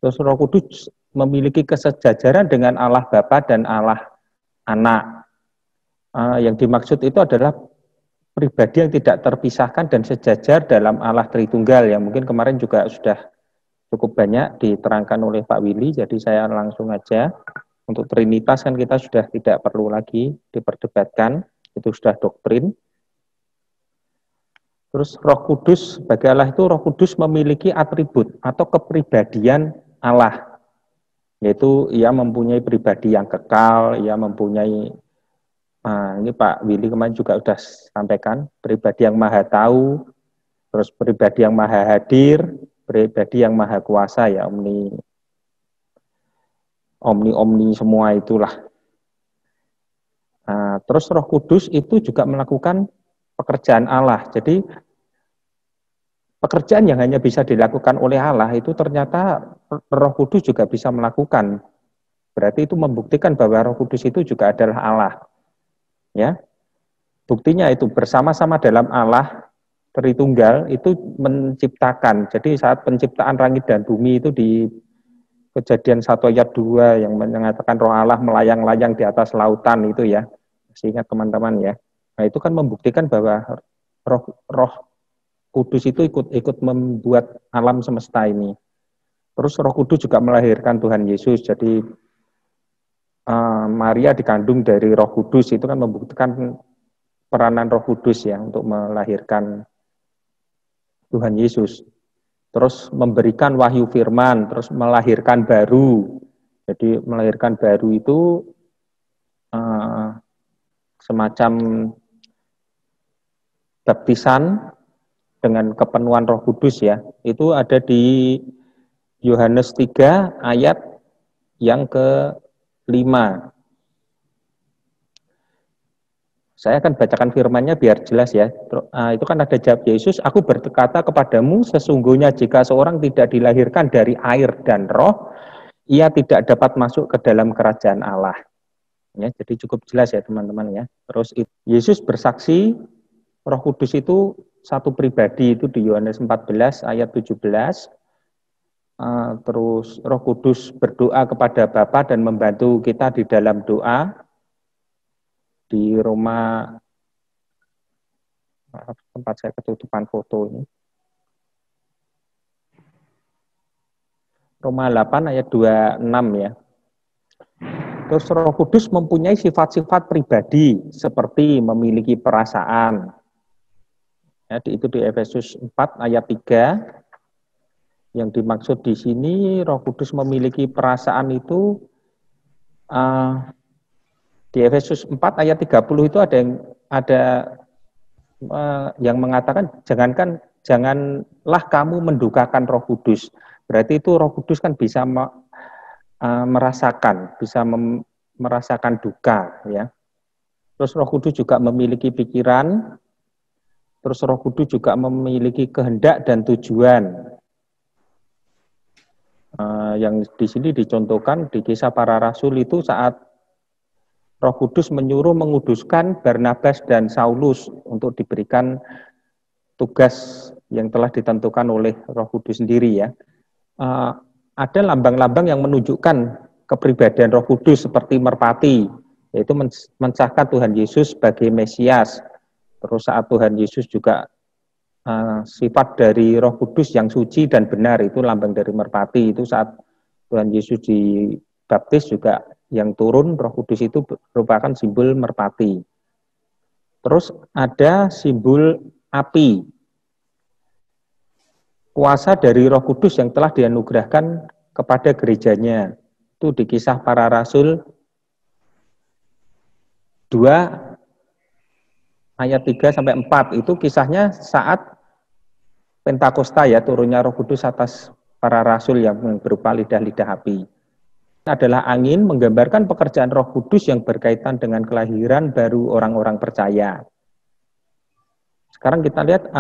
Speaker 4: Terus Roh Kudus memiliki kesejajaran dengan Allah Bapa dan Allah Anak. Yang dimaksud itu adalah pribadi yang tidak terpisahkan dan sejajar dalam Allah Tritunggal, yang mungkin kemarin juga sudah cukup banyak diterangkan oleh Pak Willy, jadi saya langsung aja. Untuk Trinitas kan kita sudah tidak perlu lagi diperdebatkan, itu sudah doktrin. Terus Roh Kudus, bagi Allah itu Roh Kudus memiliki atribut atau kepribadian Allah, yaitu ia mempunyai pribadi yang kekal, ia mempunyai, ini Pak Willy kemarin juga sudah sampaikan, pribadi yang maha tahu, terus pribadi yang maha hadir, pribadi yang maha kuasa, ya omni semua itulah. Terus Roh Kudus itu juga melakukan pekerjaan Allah. Jadi pekerjaan yang hanya bisa dilakukan oleh Allah itu ternyata Roh Kudus juga bisa melakukan. Berarti itu membuktikan bahwa Roh Kudus itu juga adalah Allah. Ya, buktinya itu bersama-sama dalam Allah Tritunggal itu menciptakan. Jadi saat penciptaan langit dan bumi itu di Kejadian 1 ayat 2 yang mengatakan Roh Allah melayang-layang di atas lautan itu ya. Masih ingat teman-teman ya. Nah, itu kan membuktikan bahwa Roh Kudus itu ikut membuat alam semesta ini. Terus Roh Kudus juga melahirkan Tuhan Yesus. Jadi Maria dikandung dari Roh Kudus, itu kan membuktikan peranan Roh Kudus ya untuk melahirkan Tuhan Yesus. Terus memberikan wahyu firman, terus melahirkan baru. Jadi melahirkan baru itu semacam baptisan dengan kepenuhan Roh Kudus ya. Itu ada di Yohanes 3 ayat yang ke-5. Saya akan bacakan firman-Nya biar jelas ya. Itu kan ada jawab Yesus, aku berkata kepadamu, sesungguhnya jika seorang tidak dilahirkan dari air dan roh, ia tidak dapat masuk ke dalam kerajaan Allah. Ya, jadi cukup jelas ya teman-teman ya. Terus Yesus bersaksi, Roh Kudus itu satu pribadi, itu di Yohanes 14 ayat 17. Terus Roh Kudus berdoa kepada Bapa dan membantu kita di dalam doa. Di Roma, tempat saya ketutupan foto ini, Roma 8 ayat 26 ya. Terus Roh Kudus mempunyai sifat-sifat pribadi seperti memiliki perasaan. Ya, itu di Efesus 4 ayat 3. Yang dimaksud di sini Roh Kudus memiliki perasaan itu di Efesus 4 ayat 30 itu ada yang mengatakan janganlah kamu mendukakan Roh Kudus. Berarti itu Roh Kudus kan bisa merasakan, merasakan duka ya. Terus Roh Kudus juga memiliki pikiran. Terus Roh Kudus juga memiliki kehendak dan tujuan. Yang di sini dicontohkan di Kisah Para Rasul itu saat Roh Kudus menyuruh menguduskan Barnabas dan Saulus untuk diberikan tugas yang telah ditentukan oleh Roh Kudus sendiri ya. Ada lambang-lambang yang menunjukkan kepribadian Roh Kudus seperti merpati, yaitu mensahkan Tuhan Yesus sebagai Mesias. Terus saat Tuhan Yesus juga sifat dari Roh Kudus yang suci dan benar, itu lambang dari merpati. Itu saat Tuhan Yesus dibaptis juga yang turun Roh Kudus itu merupakan simbol merpati. Terus ada simbol api. Kuasa dari Roh Kudus yang telah dianugerahkan kepada gerejanya. Itu di Kisah Para Rasul 2 ayat 3 sampai 4. Itu kisahnya saat Pentakosta ya, turunnya Roh Kudus atas para rasul yang berupa lidah-lidah api. Adalah angin menggambarkan pekerjaan Roh Kudus yang berkaitan dengan kelahiran baru orang-orang percaya. Sekarang kita lihat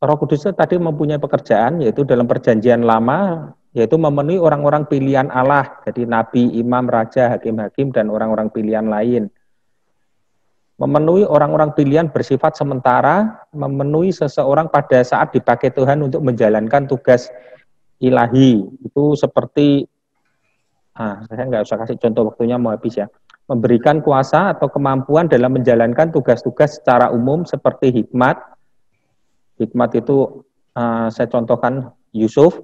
Speaker 4: Roh Kudus itu tadi mempunyai pekerjaan, yaitu dalam perjanjian lama, yaitu memenuhi orang-orang pilihan Allah, jadi nabi, imam, raja, hakim-hakim, dan orang-orang pilihan lain. Memenuhi orang-orang pilihan bersifat sementara, memenuhi seseorang pada saat dipakai Tuhan untuk menjalankan tugas ilahi. Itu seperti, saya nggak usah kasih contoh, waktunya mau habis ya. Memberikan kuasa atau kemampuan dalam menjalankan tugas-tugas secara umum seperti hikmat. Hikmat itu saya contohkan Yusuf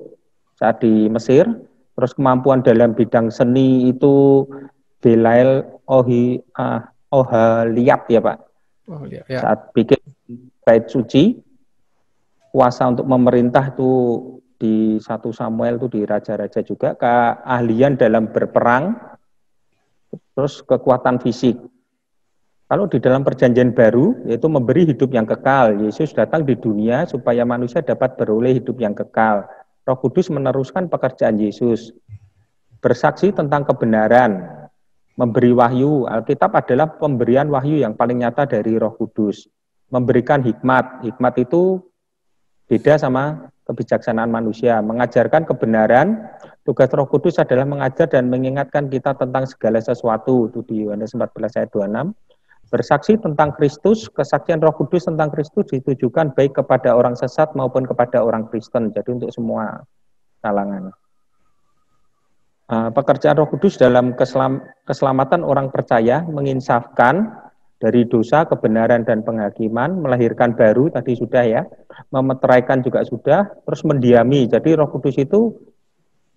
Speaker 4: saat di Mesir. Terus kemampuan dalam bidang seni itu Belail Oholiab ya Pak.
Speaker 1: Ya.
Speaker 4: Saat bikin bait suci, kuasa untuk memerintah itu di 1 Samuel itu di raja-raja juga, keahlian dalam berperang, terus kekuatan fisik. Kalau di dalam perjanjian baru, yaitu memberi hidup yang kekal. Yesus datang di dunia supaya manusia dapat beroleh hidup yang kekal. Roh Kudus meneruskan pekerjaan Yesus. Bersaksi tentang kebenaran, memberi wahyu. Alkitab adalah pemberian wahyu yang paling nyata dari Roh Kudus. Memberikan hikmat. Hikmat itu beda sama kebijaksanaan manusia. Mengajarkan kebenaran. Tugas Roh Kudus adalah mengajar dan mengingatkan kita tentang segala sesuatu. Itu di Yohanes 14 ayat 26. Bersaksi tentang Kristus. Kesaksian Roh Kudus tentang Kristus ditujukan baik kepada orang sesat maupun kepada orang Kristen. Jadi untuk semua kalangan. Pekerjaan Roh Kudus dalam keselamatan orang percaya, menginsafkan dari dosa, kebenaran, dan penghakiman, melahirkan baru, tadi sudah ya, memeteraikan juga sudah, terus mendiami. Jadi Roh Kudus itu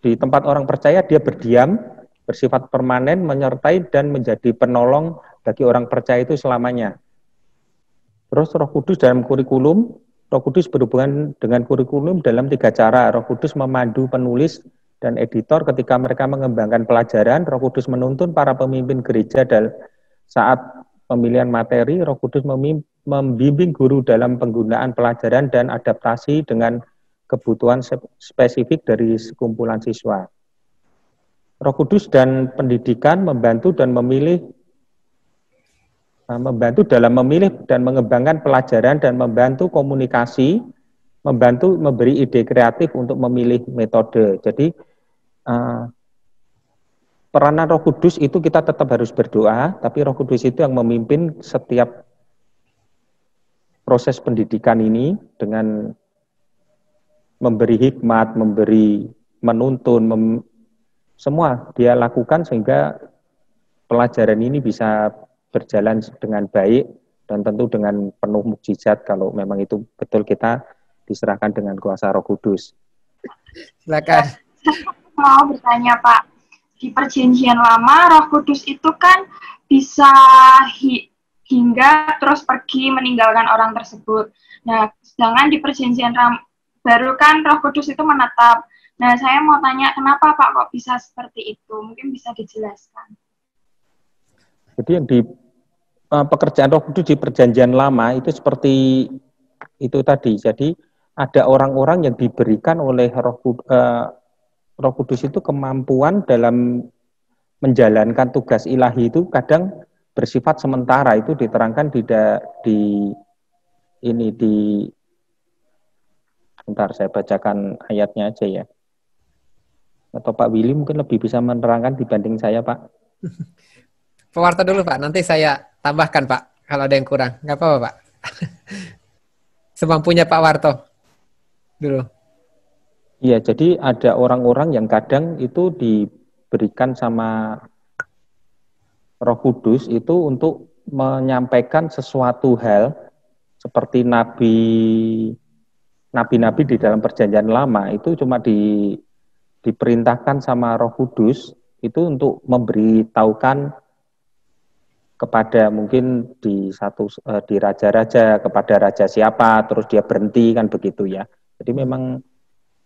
Speaker 4: di tempat orang percaya, dia berdiam, bersifat permanen, menyertai, dan menjadi penolong bagi orang percaya itu selamanya. Terus Roh Kudus dalam kurikulum, Roh Kudus berhubungan dengan kurikulum dalam 3 cara. Roh Kudus memandu penulis dan editor ketika mereka mengembangkan pelajaran. Roh Kudus menuntun para pemimpin gereja saat pemilihan materi. Roh Kudus membimbing guru dalam penggunaan pelajaran dan adaptasi dengan kebutuhan spesifik dari sekumpulan siswa. Roh Kudus dan pendidikan membantu dalam memilih dan mengembangkan pelajaran dan membantu komunikasi, membantu memberi ide kreatif untuk memilih metode. Jadi peranan Roh Kudus itu kita tetap harus berdoa, tapi Roh Kudus itu yang memimpin setiap proses pendidikan ini dengan memberi hikmat, menuntun, semua dia lakukan sehingga pelajaran ini bisa berjalan dengan baik dan tentu dengan penuh mukjizat kalau memang itu betul kita diserahkan dengan kuasa Roh Kudus.
Speaker 1: Silakan.
Speaker 3: Mau bertanya Pak, di Perjanjian Lama Roh Kudus itu kan bisa hingga terus pergi meninggalkan orang tersebut. Nah, sedangkan di Perjanjian Baru kan Roh Kudus itu menetap. Nah, saya mau tanya kenapa Pak kok bisa seperti itu? Mungkin bisa dijelaskan.
Speaker 4: Jadi yang di pekerjaan Roh Kudus di Perjanjian Lama itu seperti itu tadi. Jadi ada orang-orang yang diberikan oleh Roh Kudus itu kemampuan dalam menjalankan tugas ilahi itu kadang bersifat sementara. Itu diterangkan bentar saya bacakan ayatnya aja ya. Atau Pak Willy mungkin lebih bisa menerangkan dibanding saya Pak.
Speaker 1: Pak Warto dulu Pak, nanti saya tambahkan Pak kalau ada yang kurang. Nggak apa-apa Pak. Semampunya Pak Warto dulu.
Speaker 4: Iya, jadi ada orang-orang yang kadang itu diberikan sama Roh Kudus itu untuk menyampaikan sesuatu hal seperti nabi-nabi di dalam Perjanjian Lama itu cuma diperintahkan sama Roh Kudus itu untuk memberitahukan kepada mungkin di raja-raja, kepada raja siapa, terus dia berhenti kan begitu ya. Jadi memang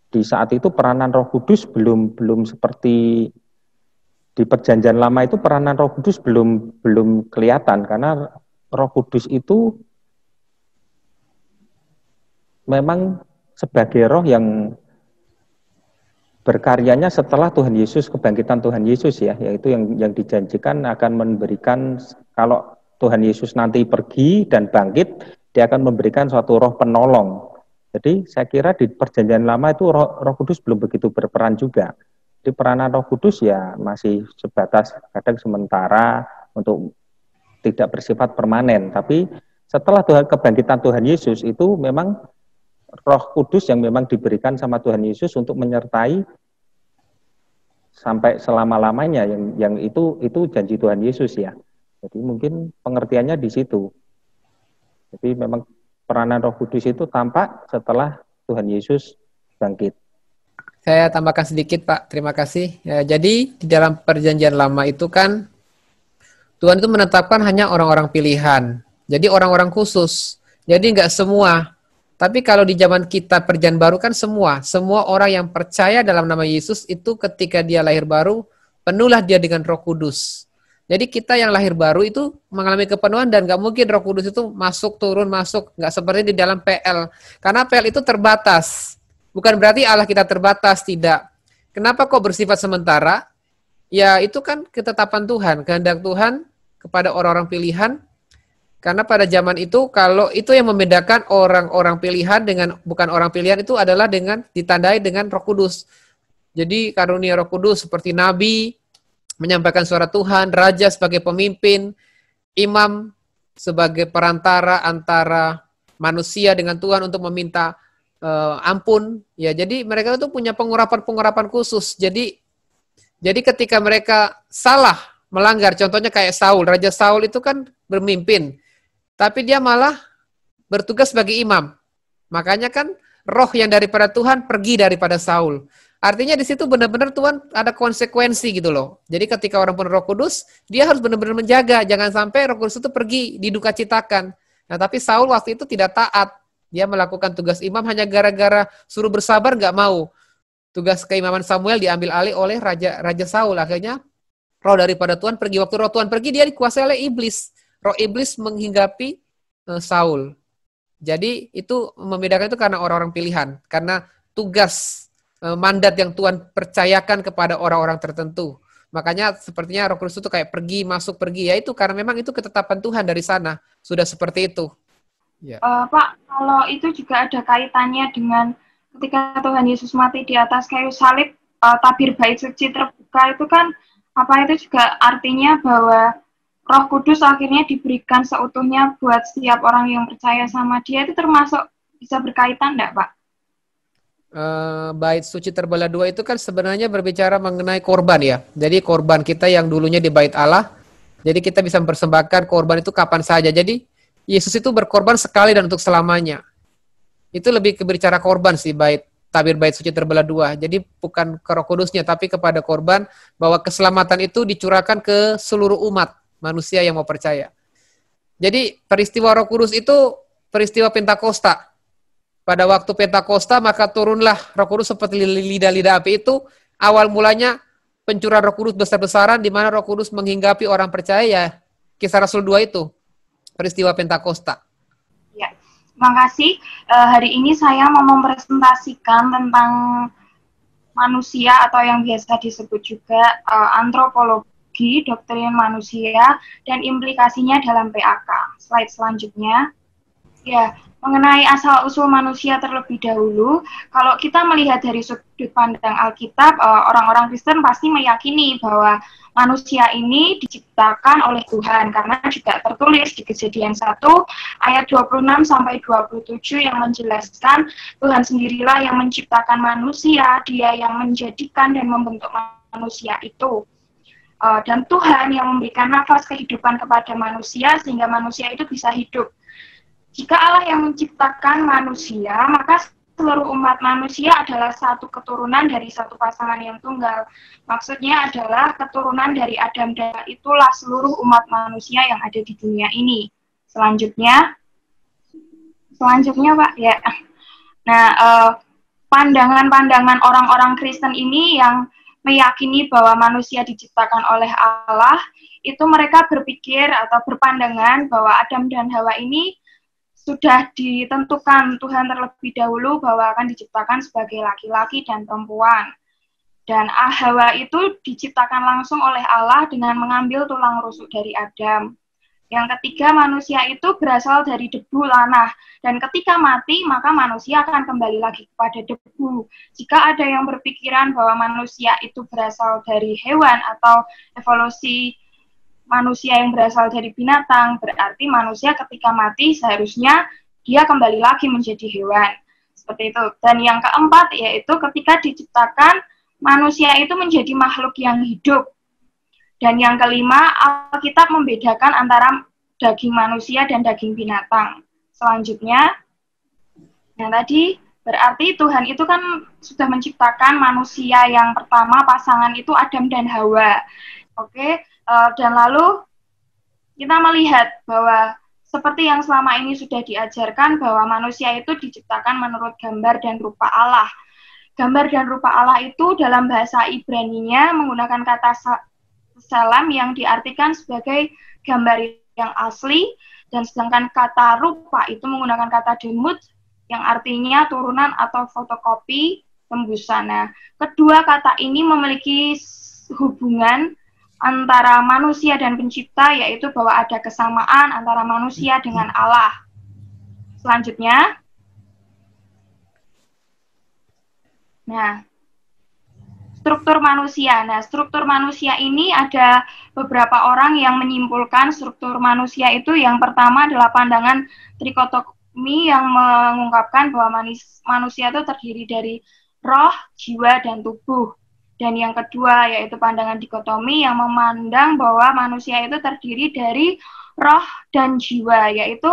Speaker 4: di saat itu peranan Roh Kudus belum seperti di Perjanjian Lama itu peranan Roh Kudus belum kelihatan karena Roh Kudus itu memang sebagai roh yang berkaryanya setelah Tuhan Yesus, kebangkitan Tuhan Yesus ya, yaitu yang dijanjikan akan memberikan kalau Tuhan Yesus nanti pergi dan bangkit, dia akan memberikan suatu roh penolong. Jadi saya kira di Perjanjian Lama itu Roh Kudus belum begitu berperan juga. Di peranan Roh Kudus ya masih sebatas kadang sementara untuk tidak bersifat permanen. Tapi setelah kebangkitan Tuhan Yesus itu memang Roh Kudus yang memang diberikan sama Tuhan Yesus untuk menyertai sampai selama-lamanya, yang itu janji Tuhan Yesus ya. Jadi mungkin pengertiannya di situ. Jadi memang peranan Roh Kudus itu tampak setelah Tuhan Yesus bangkit.
Speaker 1: Saya tambahkan sedikit Pak, terima kasih. Ya, jadi di dalam perjanjian lama itu kan Tuhan itu menetapkan hanya orang-orang pilihan. Jadi orang-orang khusus. Jadi nggak semua. Tapi kalau di zaman kita perjanjian baru kan semua orang yang percaya dalam nama Yesus itu ketika dia lahir baru, penuhlah dia dengan Roh Kudus. Jadi kita yang lahir baru itu mengalami kepenuhan dan nggak mungkin Roh Kudus itu masuk, turun, masuk. Nggak seperti di dalam PL. Karena PL itu terbatas. Bukan berarti Allah kita terbatas, tidak. Kenapa kok bersifat sementara? Ya itu kan ketetapan Tuhan, kehendak Tuhan kepada orang-orang pilihan. Karena pada zaman itu, kalau itu yang membedakan orang-orang pilihan dengan bukan orang pilihan itu adalah dengan ditandai dengan Roh Kudus. Jadi karunia Roh Kudus seperti nabi menyampaikan suara Tuhan, raja sebagai pemimpin, imam sebagai perantara antara manusia dengan Tuhan untuk meminta ampun. Ya, jadi mereka itu punya pengurapan khusus. Jadi ketika mereka salah melanggar, contohnya kayak Saul, Raja Saul itu kan bermimpin. Tapi dia malah bertugas sebagai imam. Makanya kan roh yang daripada Tuhan pergi daripada Saul. Artinya di situ benar-benar Tuhan ada konsekuensi gitu loh. Jadi ketika orang penuh Roh Kudus, dia harus benar-benar menjaga. Jangan sampai Roh Kudus itu pergi, didukacitakan. Nah tapi Saul waktu itu tidak taat. Dia melakukan tugas imam hanya gara-gara suruh bersabar nggak mau. Tugas keimaman Samuel diambil alih oleh Raja Saul. Akhirnya roh daripada Tuhan pergi. Waktu roh Tuhan pergi, dia dikuasai oleh iblis. Roh iblis menghinggapi Saul. Jadi itu membedakan itu karena orang-orang pilihan. Karena tugas mandat yang Tuhan percayakan kepada orang-orang tertentu. Makanya sepertinya Roh Kudus itu kayak pergi, masuk, pergi. Ya itu karena memang itu ketetapan Tuhan dari sana. Sudah seperti itu. Ya.
Speaker 3: Pak, kalau itu juga ada kaitannya dengan ketika Tuhan Yesus mati di atas kayu salib, tabir bait suci terbuka itu kan apa itu juga artinya bahwa Roh Kudus akhirnya diberikan seutuhnya buat setiap orang yang percaya sama dia, itu termasuk bisa berkaitan enggak, Pak?
Speaker 1: Bait suci terbelah dua itu kan sebenarnya berbicara mengenai korban ya. Jadi korban kita yang dulunya di bait Allah, jadi kita bisa mempersembahkan korban itu kapan saja. Jadi Yesus itu berkorban sekali dan untuk selamanya. Itu lebih berbicara korban sih, tabir bait suci terbelah dua. Jadi bukan ke Roh Kudusnya, tapi kepada korban bahwa keselamatan itu dicurahkan ke seluruh umat manusia yang mau percaya. Jadi peristiwa Roh Kudus itu peristiwa Pentakosta. Pada waktu Pentakosta maka turunlah Roh Kudus seperti lidah-lidah api itu. Awal mulanya pencurahan Roh Kudus besar-besaran di mana Roh Kudus menghinggapi orang percaya ya. Kisah Rasul 2 itu peristiwa Pentakosta.
Speaker 3: Ya, terima kasih. Hari ini saya mau mempresentasikan tentang manusia atau yang biasa disebut juga antropologi, doktrin manusia, dan implikasinya dalam PAK. Slide selanjutnya. Ya, mengenai asal-usul manusia terlebih dahulu, kalau kita melihat dari sudut pandang Alkitab, orang-orang Kristen pasti meyakini bahwa manusia ini diciptakan oleh Tuhan, karena juga tertulis di Kejadian 1 ayat 26-27 yang menjelaskan Tuhan sendirilah yang menciptakan manusia, Dia yang menjadikan dan membentuk manusia itu. Dan Tuhan yang memberikan nafas kehidupan kepada manusia sehingga manusia itu bisa hidup. Jika Allah yang menciptakan manusia, maka seluruh umat manusia adalah satu keturunan dari satu pasangan yang tunggal. Maksudnya adalah keturunan dari Adam dan itulah seluruh umat manusia yang ada di dunia ini. Selanjutnya Pak ya. Nah, pandangan-pandangan orang-orang Kristen ini yang meyakini bahwa manusia diciptakan oleh Allah, itu mereka berpikir atau berpandangan bahwa Adam dan Hawa ini sudah ditentukan Tuhan terlebih dahulu bahwa akan diciptakan sebagai laki-laki dan perempuan. Dan Hawa itu diciptakan langsung oleh Allah dengan mengambil tulang rusuk dari Adam. Yang ketiga, manusia itu berasal dari debu tanah. Dan ketika mati, maka manusia akan kembali lagi kepada debu. Jika ada yang berpikiran bahwa manusia itu berasal dari hewan atau evolusi manusia yang berasal dari binatang, berarti manusia ketika mati seharusnya dia kembali lagi menjadi hewan. Seperti itu. Dan yang keempat yaitu ketika diciptakan manusia itu menjadi makhluk yang hidup. Dan yang kelima, Alkitab membedakan antara daging manusia dan daging binatang. Selanjutnya, yang tadi berarti Tuhan itu kan sudah menciptakan manusia yang pertama, pasangan itu Adam dan Hawa. Oke, dan lalu kita melihat bahwa seperti yang selama ini sudah diajarkan bahwa manusia itu diciptakan menurut gambar dan rupa Allah. Gambar dan rupa Allah itu dalam bahasa Ibrani-nya menggunakan kata salam yang diartikan sebagai gambar yang asli, dan sedangkan kata rupa itu menggunakan kata demut yang artinya turunan atau fotokopi tembusan. Nah, kedua kata ini memiliki hubungan antara manusia dan pencipta, yaitu bahwa ada kesamaan antara manusia dengan Allah. Selanjutnya, nah, struktur manusia. Nah, struktur manusia ini ada beberapa orang yang menyimpulkan struktur manusia itu yang pertama adalah pandangan trikotomi yang mengungkapkan bahwa manusia itu terdiri dari roh, jiwa, dan tubuh. Dan yang kedua yaitu pandangan dikotomi yang memandang bahwa manusia itu terdiri dari roh dan jiwa, yaitu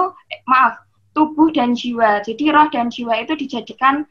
Speaker 3: tubuh dan jiwa. Jadi roh dan jiwa itu dijadikan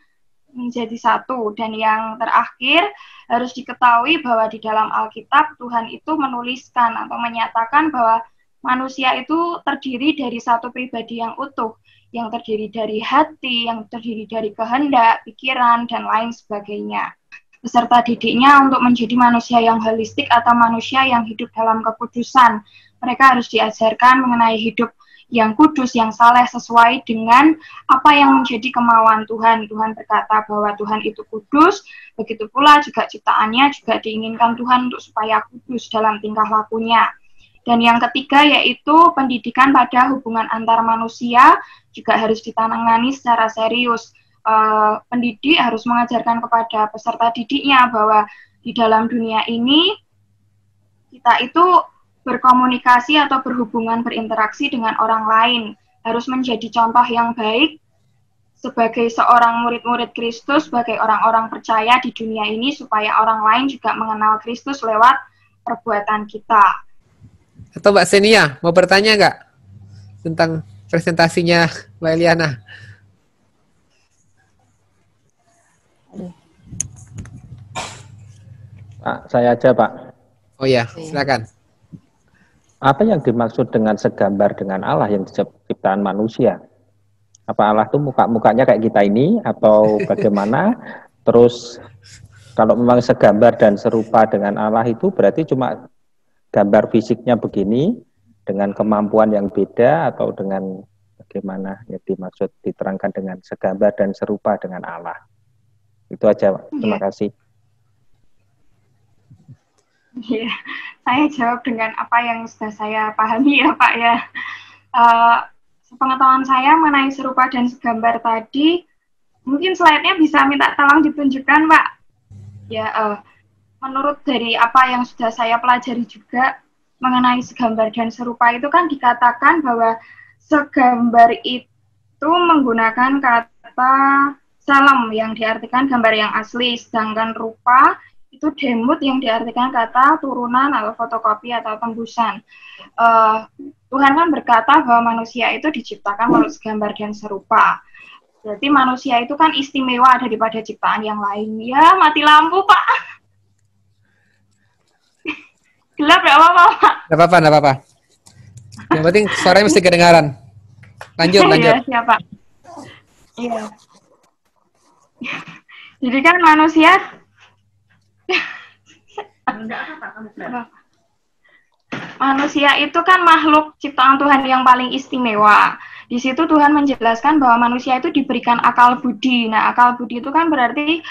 Speaker 3: menjadi satu. Dan yang terakhir harus diketahui bahwa di dalam Alkitab Tuhan itu menuliskan atau menyatakan bahwa manusia itu terdiri dari satu pribadi yang utuh, yang terdiri dari hati, yang terdiri dari kehendak, pikiran, dan lain sebagainya. Beserta didiknya untuk menjadi manusia yang holistik atau manusia yang hidup dalam kekudusan. Mereka harus diajarkan mengenai hidup yang kudus, yang saleh, sesuai dengan apa yang menjadi kemauan Tuhan. Tuhan berkata bahwa Tuhan itu kudus, begitu pula juga ciptaannya juga diinginkan Tuhan untuk supaya kudus dalam tingkah lakunya. Dan yang ketiga yaitu pendidikan pada hubungan antar manusia juga harus ditangani secara serius. Pendidik harus mengajarkan kepada peserta didiknya bahwa di dalam dunia ini kita itu berkomunikasi atau berhubungan, berinteraksi dengan orang lain, harus menjadi contoh yang baik sebagai seorang murid-murid Kristus, sebagai orang-orang percaya di dunia ini, supaya orang lain juga mengenal Kristus lewat perbuatan kita.
Speaker 1: Atau Mbak Senia, mau bertanya nggak tentang presentasinya Mbak Eliana?
Speaker 4: Pak, saya aja Pak.
Speaker 1: Oh ya, silakan.
Speaker 4: Apa yang dimaksud dengan segambar dengan Allah yang ciptaan manusia? Apa Allah itu mukanya kayak kita ini atau bagaimana? Terus kalau memang segambar dan serupa dengan Allah itu berarti cuma gambar fisiknya begini dengan kemampuan yang beda, atau dengan bagaimana yang dimaksud diterangkan dengan segambar dan serupa dengan Allah? Itu aja Pak. Terima kasih.
Speaker 3: Iya, saya jawab dengan apa yang sudah saya pahami ya Pak ya. Sepengetahuan saya mengenai serupa dan segambar tadi, mungkin slide-nya bisa minta tolong ditunjukkan Pak. Ya, menurut dari apa yang sudah saya pelajari juga mengenai segambar dan serupa itu kan dikatakan bahwa segambar itu menggunakan kata salam yang diartikan gambar yang asli, sedangkan rupa itu demut yang diartikan kata turunan atau fotokopi atau tembusan. Tuhan kan berkata bahwa manusia itu diciptakan menurut segambar dan serupa. Berarti manusia itu kan istimewa daripada ciptaan yang lain. Ya, mati lampu Pak. Gelap gak apa-apa Pak?
Speaker 1: Gak apa-apa. Yang penting suaranya mesti kedengaran. Lanjut.
Speaker 3: Iya, siapa? Iya. Jadi kan manusia itu kan makhluk ciptaan Tuhan yang paling istimewa. Di situ Tuhan menjelaskan bahwa manusia itu diberikan akal budi. Nah, akal budi itu kan berarti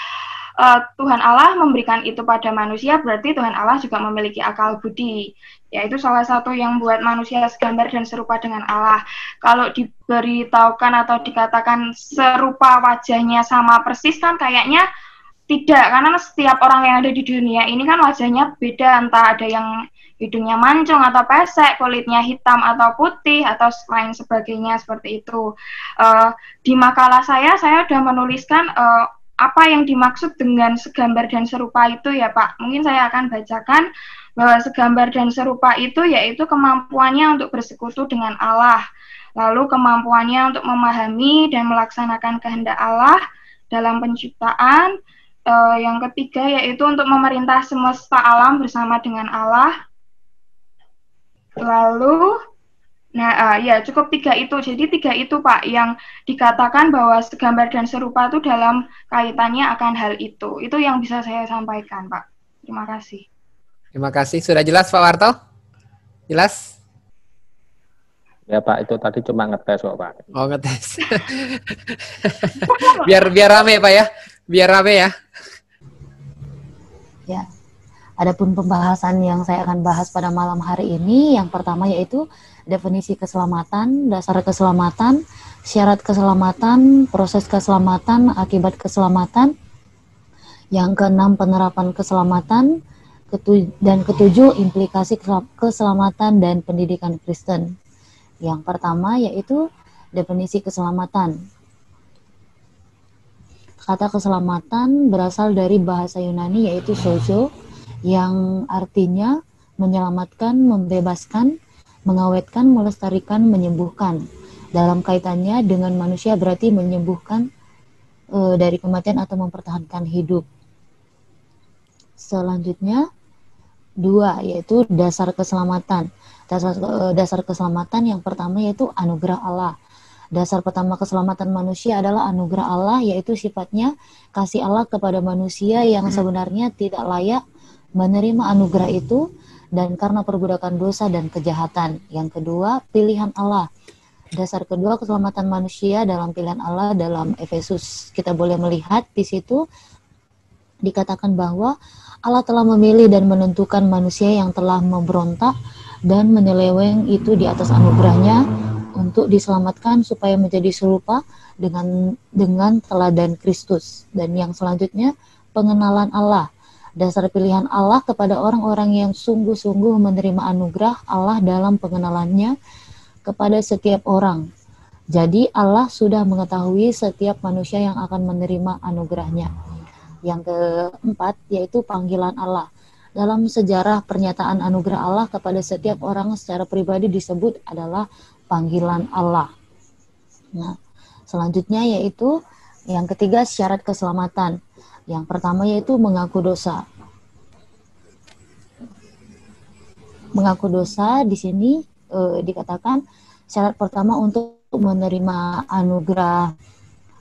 Speaker 3: Tuhan Allah memberikan itu pada manusia, berarti Tuhan Allah juga memiliki akal budi. Yaitu salah satu yang buat manusia segambar dan serupa dengan Allah. Kalau diberitahukan atau dikatakan serupa wajahnya sama persis kan kayaknya Tidak, karena setiap orang yang ada di dunia ini kan wajahnya beda, entah ada yang hidungnya mancung atau pesek, kulitnya hitam atau putih, atau lain sebagainya seperti itu. Di makalah saya sudah menuliskan apa yang dimaksud dengan segambar dan serupa itu ya Pak. Mungkin saya akan bacakan bahwa segambar dan serupa itu yaitu kemampuannya untuk bersekutu dengan Allah, lalu kemampuannya untuk memahami dan melaksanakan kehendak Allah dalam penciptaan. Yang ketiga yaitu untuk memerintah semesta alam bersama dengan Allah. Lalu, ya cukup 3 itu. Jadi 3 itu Pak yang dikatakan bahwa segambar dan serupa itu dalam kaitannya akan hal itu. Itu yang bisa saya sampaikan Pak. Terima kasih.
Speaker 1: Terima kasih. Sudah jelas Pak Warto? Jelas?
Speaker 4: Ya Pak, itu tadi cuma ngetes kok Pak.
Speaker 1: Oh ngetes. biar rame Pak ya. Biar rame ya.
Speaker 5: Ya. Adapun pembahasan yang saya akan bahas pada malam hari ini, yang pertama yaitu definisi keselamatan, dasar keselamatan, syarat keselamatan, proses keselamatan, akibat keselamatan. Yang keenam penerapan keselamatan, dan ketujuh implikasi keselamatan dan pendidikan Kristen. Yang pertama yaitu definisi keselamatan. Kata keselamatan berasal dari bahasa Yunani yaitu sozo, yang artinya menyelamatkan, membebaskan, mengawetkan, melestarikan, menyembuhkan. Dalam kaitannya dengan manusia berarti menyembuhkan dari kematian atau mempertahankan hidup. Selanjutnya 2 yaitu dasar keselamatan. Dasar keselamatan yang pertama yaitu anugerah Allah. Dasar pertama keselamatan manusia adalah anugerah Allah, yaitu sifatnya kasih Allah kepada manusia yang sebenarnya tidak layak menerima anugerah itu, dan karena perbudakan dosa dan kejahatan. Yang kedua, pilihan Allah. Dasar kedua keselamatan manusia dalam pilihan Allah dalam Efesus. Kita boleh melihat di situ dikatakan bahwa Allah telah memilih dan menentukan manusia yang telah memberontak dan menyeleweng itu di atas anugerahnya untuk diselamatkan supaya menjadi serupa dengan teladan Kristus. Dan yang selanjutnya pengenalan Allah. Dasar pilihan Allah kepada orang-orang yang sungguh-sungguh menerima anugerah Allah dalam pengenalannya kepada setiap orang. Jadi Allah sudah mengetahui setiap manusia yang akan menerima anugerahnya. Yang keempat yaitu panggilan Allah. Dalam sejarah pernyataan anugerah Allah kepada setiap orang secara pribadi disebut adalah panggilan Allah. Nah, selanjutnya yaitu yang ketiga syarat keselamatan. Yang pertama yaitu mengaku dosa. Mengaku dosa di sini dikatakan syarat pertama untuk menerima anugerah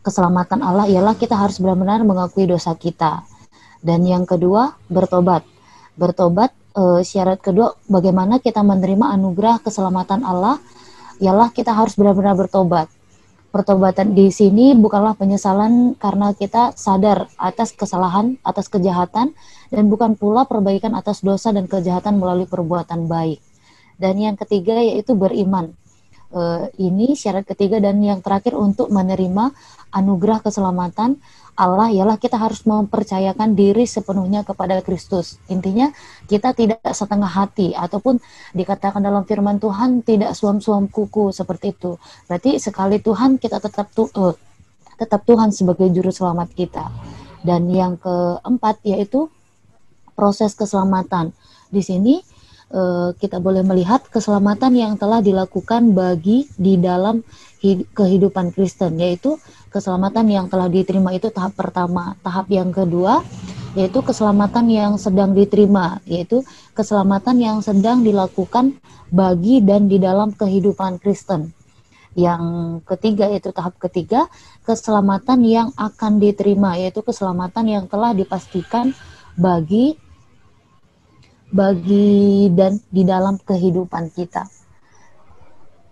Speaker 5: keselamatan Allah ialah kita harus benar-benar mengakui dosa kita. Dan yang kedua, bertobat. Bertobat, syarat kedua bagaimana kita menerima anugerah keselamatan Allah ialah kita harus benar-benar bertobat. Pertobatan di sini bukanlah penyesalan karena kita sadar atas kesalahan, atas kejahatan, dan bukan pula perbaikan atas dosa dan kejahatan melalui perbuatan baik. Dan yang ketiga yaitu beriman. Ini syarat ketiga dan yang terakhir untuk menerima anugerah keselamatan Allah ialah kita harus mempercayakan diri sepenuhnya kepada Kristus. Intinya kita tidak setengah hati ataupun dikatakan dalam firman Tuhan tidak suam-suam kuku seperti itu. Berarti sekali Tuhan kita tetap Tuhan sebagai juru selamat kita. Dan yang keempat yaitu proses keselamatan. Di sini kita boleh melihat keselamatan yang telah dilakukan di dalam kehidupan Kristen, yaitu keselamatan yang telah diterima itu tahap pertama. Tahap yang kedua yaitu keselamatan yang sedang diterima, yaitu keselamatan yang sedang dilakukan bagi dan di dalam kehidupan Kristen. Yang ketiga yaitu tahap ketiga, keselamatan yang akan diterima, yaitu keselamatan yang telah dipastikan bagi dan di dalam kehidupan kita.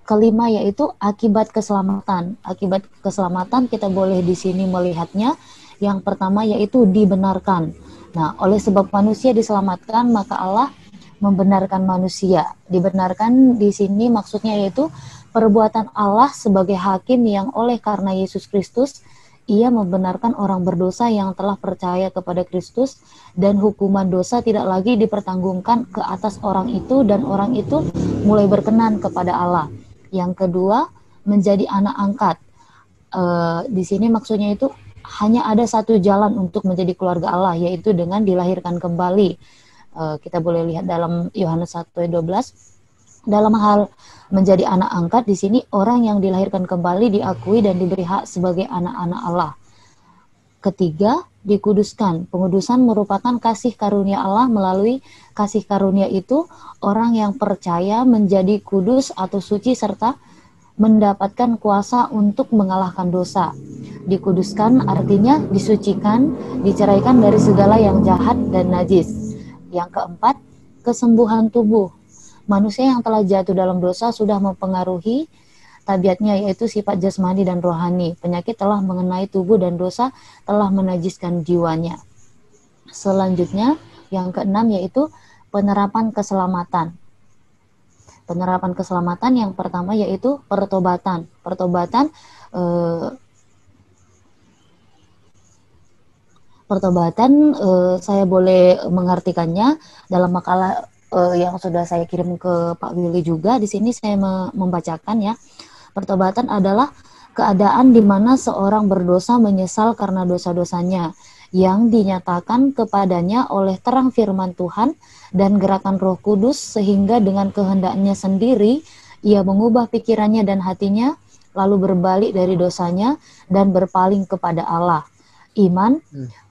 Speaker 5: Kelima yaitu akibat keselamatan. Akibat keselamatan kita boleh di sini melihatnya. Yang pertama yaitu dibenarkan. Nah, oleh sebab manusia diselamatkan, maka Allah membenarkan manusia. Dibenarkan di sini maksudnya yaitu perbuatan Allah sebagai hakim yang oleh karena Yesus Kristus ia membenarkan orang berdosa yang telah percaya kepada Kristus, dan hukuman dosa tidak lagi dipertanggungkan ke atas orang itu, dan orang itu mulai berkenan kepada Allah. Yang kedua, menjadi anak angkat. Di sini maksudnya itu hanya ada satu jalan untuk menjadi keluarga Allah, yaitu dengan dilahirkan kembali. Kita boleh lihat dalam Yohanes 1:12. Dalam hal menjadi anak angkat, di sini orang yang dilahirkan kembali diakui dan diberi hak sebagai anak-anak Allah. Ketiga, dikuduskan. Pengudusan merupakan kasih karunia Allah. Melalui kasih karunia itu, orang yang percaya menjadi kudus atau suci serta mendapatkan kuasa untuk mengalahkan dosa. Dikuduskan artinya disucikan, diceraikan dari segala yang jahat dan najis. Yang keempat, kesembuhan tubuh. Manusia yang telah jatuh dalam dosa sudah mempengaruhi tabiatnya, yaitu sifat jasmani dan rohani. Penyakit telah mengenai tubuh dan dosa telah menajiskan jiwanya. Selanjutnya, yang keenam yaitu penerapan keselamatan. Penerapan keselamatan yang pertama yaitu pertobatan. Pertobatan saya boleh mengartikannya dalam makalah yang sudah saya kirim ke Pak Willy juga. Di sini saya membacakan ya. Pertobatan adalah keadaan di mana seorang berdosa menyesal karena dosa-dosanya yang dinyatakan kepadanya oleh terang firman Tuhan dan gerakan Roh Kudus, sehingga dengan kehendaknya sendiri ia mengubah pikirannya dan hatinya, lalu berbalik dari dosanya dan berpaling kepada Allah. Iman.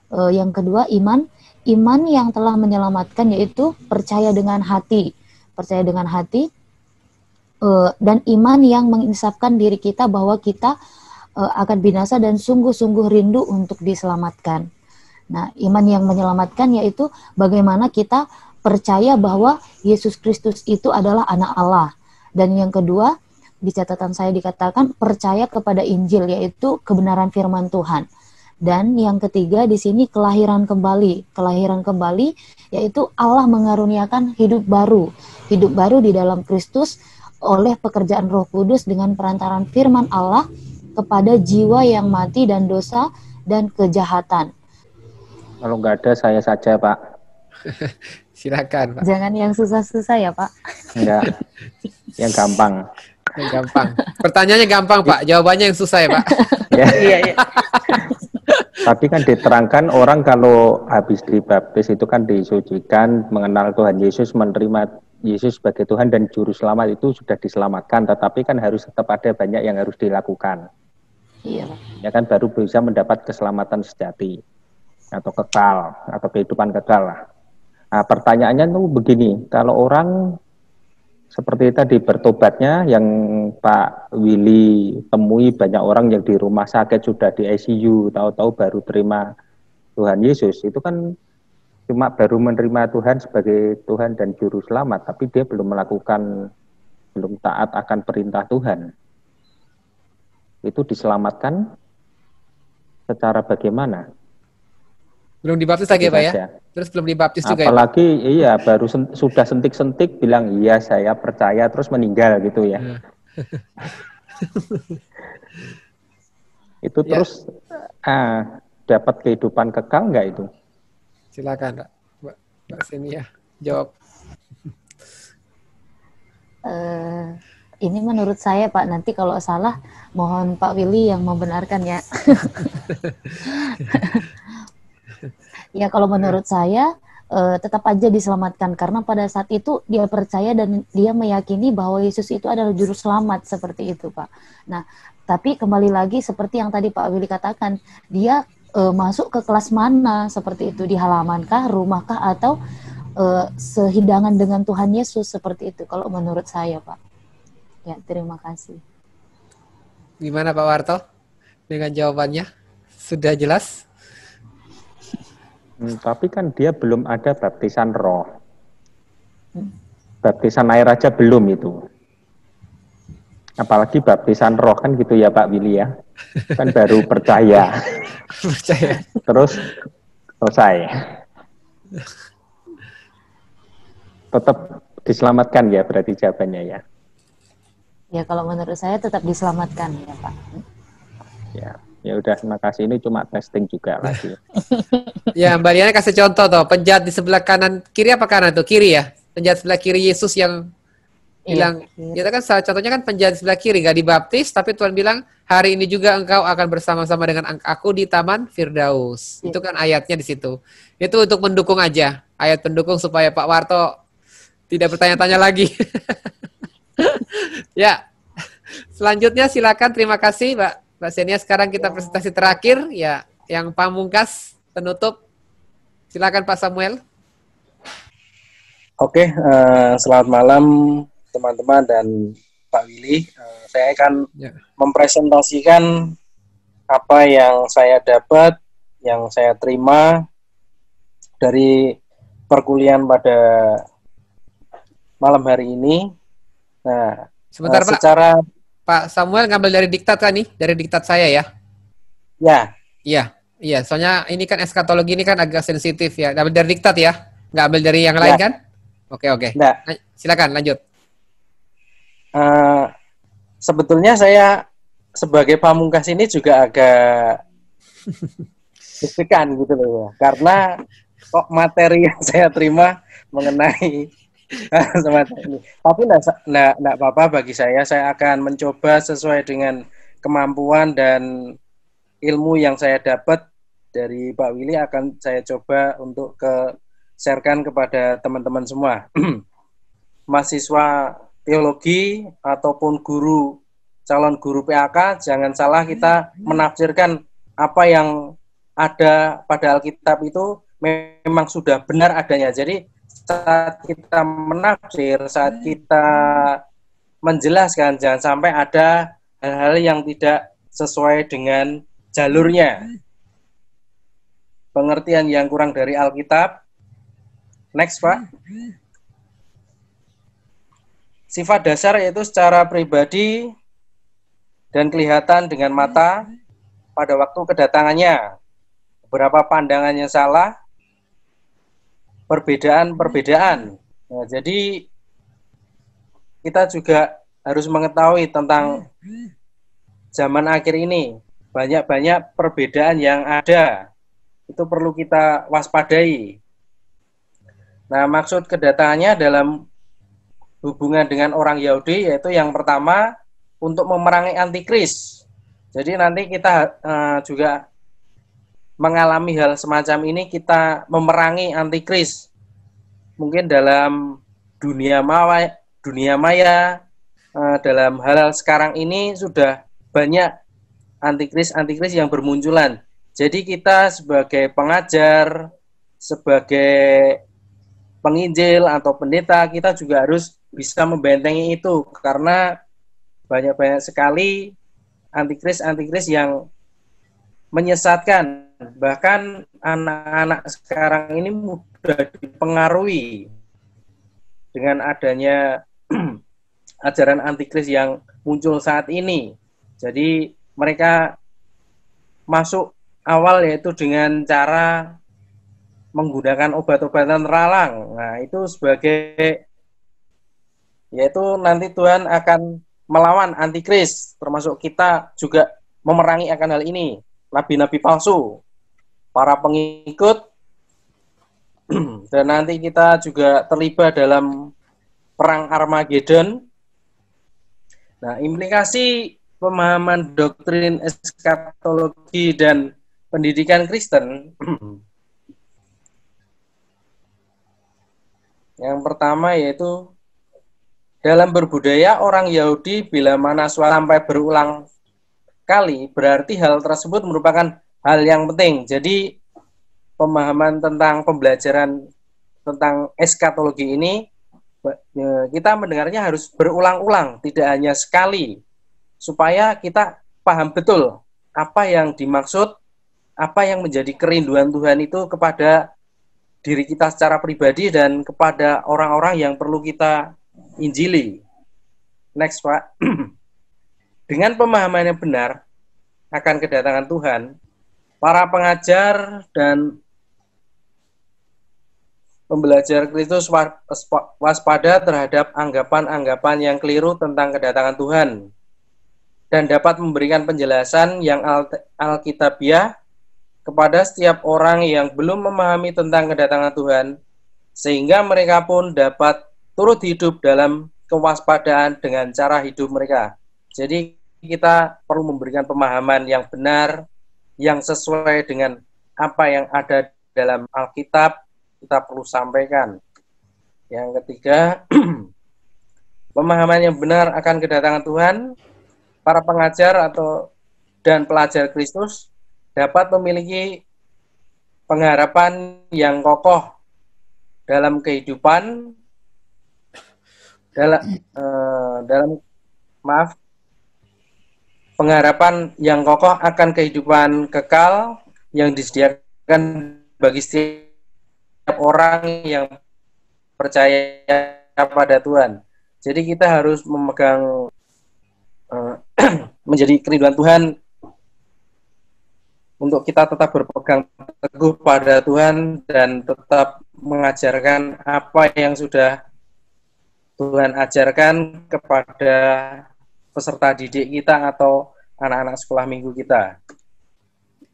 Speaker 5: Yang kedua, iman. Iman yang telah menyelamatkan yaitu percaya dengan hati. Percaya dengan hati. Dan iman yang menginsafkan diri kita bahwa kita akan binasa dan sungguh-sungguh rindu untuk diselamatkan. Nah, iman yang menyelamatkan yaitu bagaimana kita percaya bahwa Yesus Kristus itu adalah anak Allah. Dan yang kedua, di catatan saya dikatakan percaya kepada Injil, yaitu kebenaran firman Tuhan. Dan yang ketiga di sini kelahiran kembali. Kelahiran kembali yaitu Allah mengaruniakan hidup baru. Hidup baru di dalam Kristus oleh pekerjaan Roh Kudus dengan perantaran firman Allah kepada jiwa yang mati dan dosa dan kejahatan.
Speaker 4: Kalau nggak ada saya saja, Pak.
Speaker 1: Silakan, Pak.
Speaker 5: Jangan yang susah-susah ya, Pak.
Speaker 4: Enggak. Yang gampang.
Speaker 1: Yang gampang. Pertanyaannya gampang, Pak. Jawabannya yang susah ya, Pak.
Speaker 5: Iya.
Speaker 4: Tapi kan diterangkan orang kalau habis dibaptis itu kan disucikan, mengenal Tuhan Yesus, menerima Yesus sebagai Tuhan dan Juru Selamat, itu sudah diselamatkan. Tetapi kan harus tetap ada banyak yang harus dilakukan.
Speaker 5: Iya.
Speaker 4: Ya kan baru bisa mendapat keselamatan sejati atau kekal atau kehidupan kekal lah. Nah, pertanyaannya tuh begini, kalau orang seperti tadi bertobatnya yang Pak Willy temui, banyak orang yang di rumah sakit sudah di ICU, tahu-tahu baru terima Tuhan Yesus, itu kan cuma baru menerima Tuhan sebagai Tuhan dan Juru Selamat, tapi dia belum taat akan perintah Tuhan. Itu diselamatkan secara bagaimana?
Speaker 1: Belum dibaptis lagi Pak ya? Terus belum dibaptis juga
Speaker 4: apalagi
Speaker 1: ya Pak?
Speaker 4: Iya baru sudah sentik-sentik bilang iya saya percaya terus meninggal gitu ya. Itu ya. Terus dapat kehidupan kekal nggak itu?
Speaker 1: Silakan Mbak Senia jawab.
Speaker 5: Ini menurut saya Pak, nanti kalau salah mohon Pak Willy yang membenarkan ya. Ya kalau menurut saya tetap aja diselamatkan, karena pada saat itu dia percaya dan dia meyakini bahwa Yesus itu adalah juru selamat, seperti itu Pak. Nah tapi kembali lagi seperti yang tadi Pak Willy katakan, dia masuk ke kelas mana seperti itu, di halamankah, rumahkah, atau sehidangan dengan Tuhan Yesus, seperti itu kalau menurut saya Pak. Ya terima kasih.
Speaker 1: Gimana Pak Warto dengan jawabannya? Sudah jelas?
Speaker 4: Tapi kan dia belum ada baptisan roh. Baptisan air aja belum itu. Apalagi baptisan roh kan gitu ya Pak Willy ya. Kan baru percaya.
Speaker 1: Percaya.
Speaker 4: Terus selesai. Tetap diselamatkan ya berarti jawabannya ya.
Speaker 5: Ya kalau menurut saya tetap diselamatkan ya Pak.
Speaker 4: Ya. Ya udah, terima kasih. Ini cuma testing juga lagi.
Speaker 1: Ya, Mbak Liana kasih contoh tuh, penjahat di sebelah kanan, kiri apa kanan tuh? Kiri ya? Penjahat sebelah kiri Yesus yang bilang, kita kan salah contohnya kan penjahat sebelah kiri, gak dibaptis, tapi Tuhan bilang, hari ini juga engkau akan bersama-sama dengan aku di Taman Firdaus. Itu kan ayatnya di situ. Itu untuk mendukung aja, ayat pendukung supaya Pak Warto tidak bertanya-tanya lagi. Ya, selanjutnya silakan, terima kasih Mbak Senia. Sekarang kita presentasi terakhir, ya, yang pamungkas penutup. Silakan Pak Samuel.
Speaker 2: Oke, selamat malam teman-teman dan Pak Willy. Saya akan mempresentasikan apa yang saya dapat, yang saya terima dari perkuliahan pada malam hari ini. Nah,
Speaker 1: sebentar Pak. Pak Samuel ngambil dari diktat kan nih? Dari diktat saya ya?
Speaker 2: Ya.
Speaker 1: Iya. Soalnya ini kan eskatologi ini kan agak sensitif ya. Ngambil dari diktat ya? Nggak ambil dari yang lain kan? Oke.
Speaker 2: Nah,
Speaker 1: silakan lanjut.
Speaker 2: Sebetulnya saya sebagai pamungkas ini juga agak deg-degan gitu loh ya. Karena kok materi yang saya terima mengenai semacam ini. Tapi enggak apa-apa bagi saya akan mencoba sesuai dengan kemampuan dan ilmu yang saya dapat dari Pak Willy akan saya coba untuk sharekan kepada teman-teman semua. Mahasiswa teologi ataupun calon guru PAK, jangan salah kita menafsirkan apa yang ada pada Alkitab itu memang sudah benar adanya. Jadi saat kita menafsir, saat kita menjelaskan, jangan sampai ada hal-hal yang tidak sesuai dengan jalurnya. Pengertian yang kurang dari Alkitab. Next, Pak. Sifat dasar yaitu secara pribadi dan kelihatan dengan mata pada waktu kedatangannya. Beberapa pandangannya salah, perbedaan. Nah, jadi kita juga harus mengetahui tentang zaman akhir ini. Banyak perbedaan yang ada. Itu perlu kita waspadai. Nah, maksud kedatangannya dalam hubungan dengan orang Yahudi yaitu yang pertama untuk memerangi antikris. Jadi nanti kita juga mengalami hal semacam ini, kita memerangi antikris. Mungkin dalam dunia maya dalam hal sekarang ini sudah banyak antikris yang bermunculan. Jadi kita sebagai pengajar, sebagai penginjil atau pendeta, kita juga harus bisa membentengi itu karena banyak sekali antikris yang menyesatkan. Bahkan anak-anak sekarang ini mudah dipengaruhi dengan adanya ajaran antikris yang muncul saat ini. Jadi mereka masuk awal yaitu dengan cara menggunakan obat-obatan teralang. Nah, itu yaitu nanti Tuhan akan melawan antikris, termasuk kita juga memerangi akan hal ini. Nabi-nabi palsu, para pengikut, dan nanti kita juga terlibat dalam perang Armageddon. Nah, implikasi pemahaman doktrin eskatologi dan pendidikan Kristen. Yang pertama yaitu dalam berbudaya orang Yahudi bila mana sampai berulang kali, berarti hal tersebut merupakan hal yang penting. Jadi pemahaman tentang pembelajaran tentang eskatologi ini kita mendengarnya harus berulang-ulang, tidak hanya sekali, supaya kita paham betul apa yang dimaksud, apa yang menjadi kerinduan Tuhan itu kepada diri kita secara pribadi dan kepada orang-orang yang perlu kita injili. Next, Pak. Dengan pemahaman yang benar akan kedatangan Tuhan, para pengajar dan pembelajar Kristus waspada terhadap anggapan-anggapan yang keliru tentang kedatangan Tuhan. dan dapat memberikan penjelasan yang alkitabiah kepada setiap orang yang belum memahami tentang kedatangan Tuhan, sehingga mereka pun dapat turut hidup dalam kewaspadaan dengan cara hidup mereka. Jadi kita perlu memberikan pemahaman yang benar, yang sesuai dengan apa yang ada dalam Alkitab, kita perlu sampaikan. Yang ketiga, pemahaman yang benar akan kedatangan Tuhan, para pengajar dan pelajar Kristus dapat memiliki pengharapan yang kokoh dalam kehidupan, pengharapan yang kokoh akan kehidupan kekal yang disediakan bagi setiap orang yang percaya pada Tuhan. Jadi kita harus memegang menjadi kerinduan Tuhan untuk kita tetap berpegang teguh pada Tuhan dan tetap mengajarkan apa yang sudah Tuhan ajarkan kepada peserta didik kita atau anak-anak sekolah minggu kita.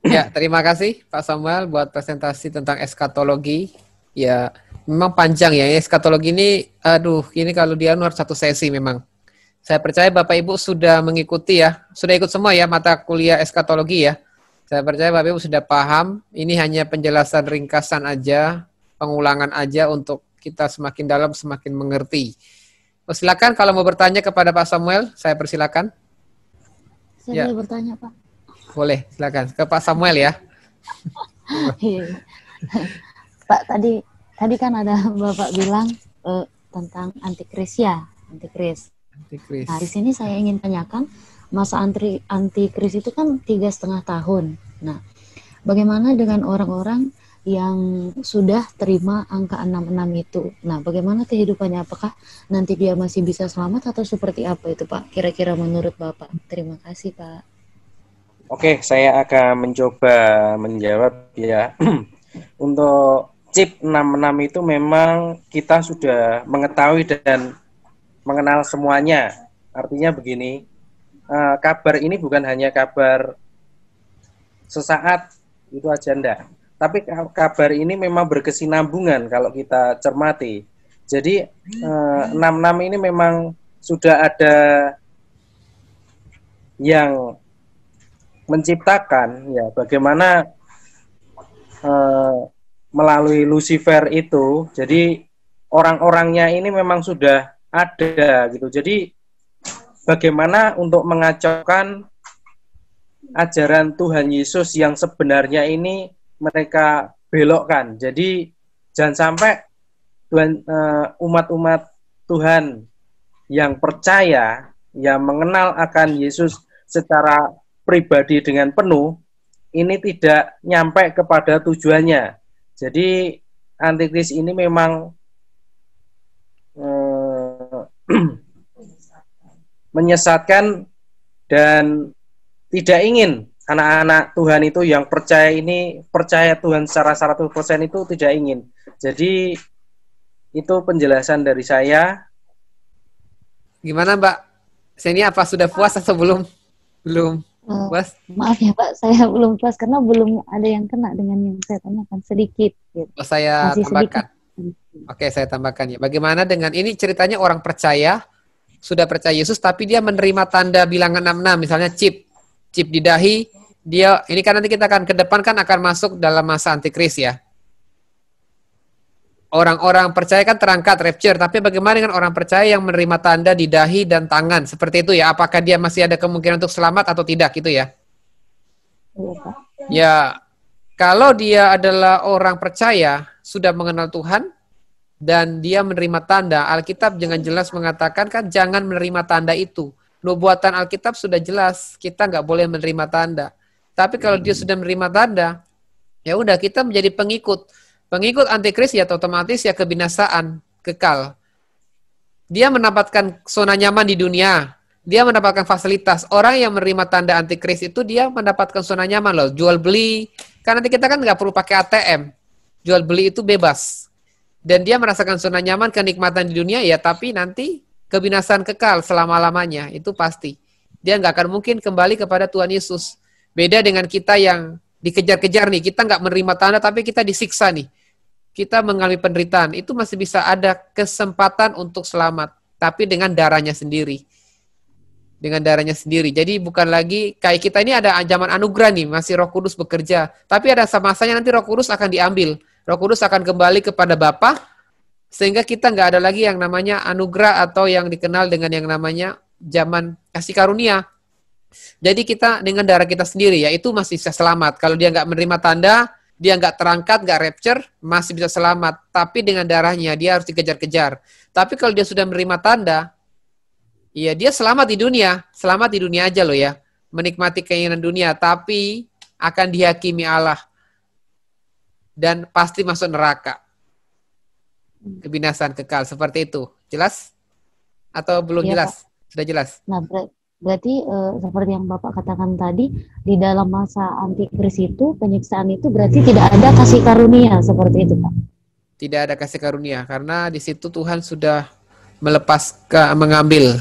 Speaker 1: Ya, terima kasih Pak Samuel buat presentasi tentang eskatologi. Ya, memang panjang ya. Eskatologi ini, ini kalau dia harus satu sesi memang. Saya percaya Bapak Ibu sudah mengikuti ya, sudah ikut semua ya mata kuliah eskatologi ya. Saya percaya Bapak Ibu sudah paham. Ini hanya penjelasan ringkasan aja, pengulangan aja untuk kita semakin dalam, semakin mengerti. Silakan kalau mau bertanya kepada Pak Samuel, saya persilakan.
Speaker 5: Saya boleh bertanya, Pak?
Speaker 1: Boleh, silakan. Ke Pak Samuel ya.
Speaker 5: Pak, tadi kan ada Bapak bilang tentang antikris ya, antikris. Nah, di sini saya ingin tanyakan, masa antikris itu kan 3,5 tahun. Nah, bagaimana dengan orang-orang yang sudah terima angka 66 itu? Nah, bagaimana kehidupannya? Apakah nanti dia masih bisa selamat atau seperti apa itu, Pak? Kira-kira menurut Bapak. Terima kasih, Pak.
Speaker 2: Oke, saya akan mencoba menjawab ya. Untuk chip 66 itu memang kita sudah mengetahui dan mengenal semuanya. Artinya begini, kabar ini bukan hanya kabar sesaat, itu aja enggak. Tapi kabar ini memang berkesinambungan kalau kita cermati. Jadi 66 ini memang sudah ada yang menciptakan ya bagaimana melalui Lucifer itu. Jadi orang-orangnya ini memang sudah ada gitu. Jadi bagaimana untuk mengacaukan ajaran Tuhan Yesus yang sebenarnya ini mereka belokkan. Jadi jangan sampai umat-umat Tuhan yang percaya, yang mengenal akan Yesus secara pribadi dengan penuh, ini tidak nyampe kepada tujuannya. Jadi antikris ini memang menyesatkan dan tidak ingin anak-anak Tuhan itu yang percaya Tuhan secara 100% itu tidak ingin. Jadi itu penjelasan dari saya.
Speaker 1: Gimana Mbak? Sini apa sudah puas atau belum? Belum puas?
Speaker 5: Maaf ya Pak, saya belum puas karena belum ada yang kena dengan yang saya tanyakan sedikit. Gitu.
Speaker 1: Saya
Speaker 5: masih
Speaker 1: tambahkan.
Speaker 5: Sedikit.
Speaker 1: Oke, saya tambahkan ya. Bagaimana dengan ini ceritanya orang percaya, sudah percaya Yesus tapi dia menerima tanda bilangan 66, misalnya chip di dahi. Dia ini kan nanti kita akan ke depan kan akan masuk dalam masa antikris ya. Orang-orang percaya kan terangkat rapture, tapi bagaimana dengan orang percaya yang menerima tanda di dahi dan tangan seperti itu ya? Apakah dia masih ada kemungkinan untuk selamat atau tidak gitu ya? Ya, kalau dia adalah orang percaya sudah mengenal Tuhan dan dia menerima tanda, Alkitab dengan jelas mengatakan kan jangan menerima tanda itu. Nubuatan Alkitab sudah jelas kita nggak boleh menerima tanda. Tapi kalau dia sudah menerima tanda, ya udah kita menjadi pengikut antikris ya otomatis ya kebinasaan kekal. Dia mendapatkan zona nyaman di dunia, dia mendapatkan fasilitas. Orang yang menerima tanda antikris itu dia mendapatkan zona nyaman loh, jual beli. Karena nanti kita kan nggak perlu pakai ATM, jual beli itu bebas. Dan dia merasakan zona nyaman, kenikmatan di dunia ya, tapi nanti kebinasaan kekal selama-lamanya itu pasti. Dia nggak akan mungkin kembali kepada Tuhan Yesus. Beda dengan kita yang dikejar-kejar nih, kita nggak menerima tanda tapi kita disiksa nih. Kita mengalami penderitaan, itu masih bisa ada kesempatan untuk selamat. Tapi dengan darahnya sendiri. Dengan darahnya sendiri. Jadi bukan lagi, kayak kita ini ada zaman anugerah nih, masih Roh Kudus bekerja. Tapi ada masanya nanti Roh Kudus akan diambil. Roh Kudus akan kembali kepada Bapa, sehingga kita nggak ada lagi yang namanya anugerah atau yang dikenal dengan yang namanya zaman kasih karunia. Jadi kita dengan darah kita sendiri, ya itu masih bisa selamat. Kalau dia nggak menerima tanda, dia nggak terangkat, nggak rapture, masih bisa selamat. Tapi dengan darahnya, dia harus dikejar-kejar. Tapi kalau dia sudah menerima tanda, ya dia selamat di dunia aja loh ya. Menikmati keinginan dunia, tapi akan dihakimi Allah. Dan pasti masuk neraka. Kebinasaan kekal, seperti itu. Jelas? Atau belum
Speaker 5: Iya,
Speaker 1: jelas?
Speaker 5: Pak.
Speaker 1: Sudah jelas?
Speaker 5: Nah, berarti seperti yang Bapak katakan tadi, di dalam masa antikris itu, penyiksaan itu berarti tidak ada kasih karunia, seperti itu, Pak?
Speaker 1: Tidak ada kasih karunia, karena di situ Tuhan sudah mengambil.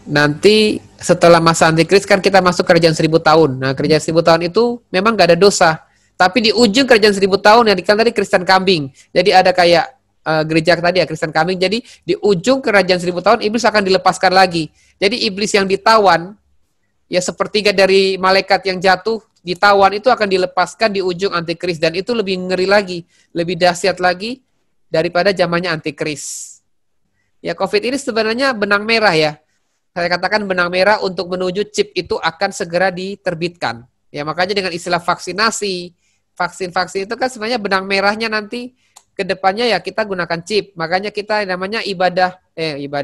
Speaker 1: Nanti setelah masa antikris kan kita masuk kerajaan 1000 tahun. Nah, kerajaan 1000 tahun itu memang gak ada dosa. Tapi di ujung kerajaan 1000 tahun yang dikenal tadi Kristen kambing. Jadi ada kayak gereja tadi ya, Kristen kambing. Jadi di ujung kerajaan 1000 tahun iblis akan dilepaskan lagi. Jadi iblis yang ditawan, ya sepertiga dari malaikat yang jatuh ditawan itu akan dilepaskan di ujung antikris. Dan itu lebih ngeri lagi, lebih dahsyat lagi daripada zamannya antikris. Ya, COVID ini sebenarnya benang merah ya. Saya katakan benang merah untuk menuju chip itu akan segera diterbitkan. Ya, makanya dengan istilah vaksinasi, vaksin itu kan sebenarnya benang merahnya nanti ke depannya ya kita gunakan chip. Makanya kita namanya ibadah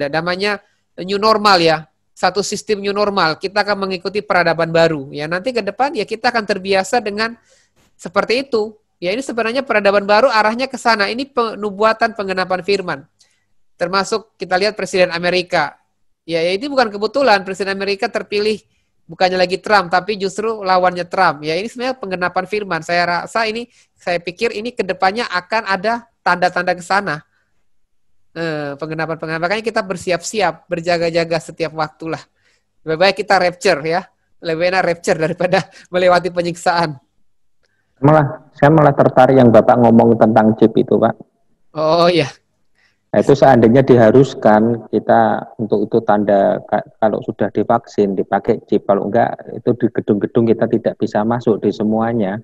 Speaker 1: namanya new normal ya. Satu sistem new normal. Kita akan mengikuti peradaban baru. Ya, nanti ke depan ya kita akan terbiasa dengan seperti itu. Ya, ini sebenarnya peradaban baru arahnya ke sana. Ini penubuatan penggenapan firman. Termasuk kita lihat Presiden Amerika. Ya, ini bukan kebetulan Presiden Amerika terpilih bukannya lagi Trump, tapi justru lawannya Trump. Ya, ini sebenarnya penggenapan firman. Saya pikir ini kedepannya akan ada tanda-tanda ke sana. Penggenapan. Makanya kita bersiap-siap, berjaga-jaga setiap waktu lah. Lebih baik kita rapture ya. Lebih enak rapture daripada melewati penyiksaan.
Speaker 4: Saya malah tertarik yang Bapak ngomong tentang chip itu, Pak.
Speaker 1: Oh iya.
Speaker 4: Nah, itu seandainya diharuskan kita untuk itu tanda kalau sudah divaksin dipakai chip, kalau enggak itu di gedung-gedung kita tidak bisa masuk di semuanya.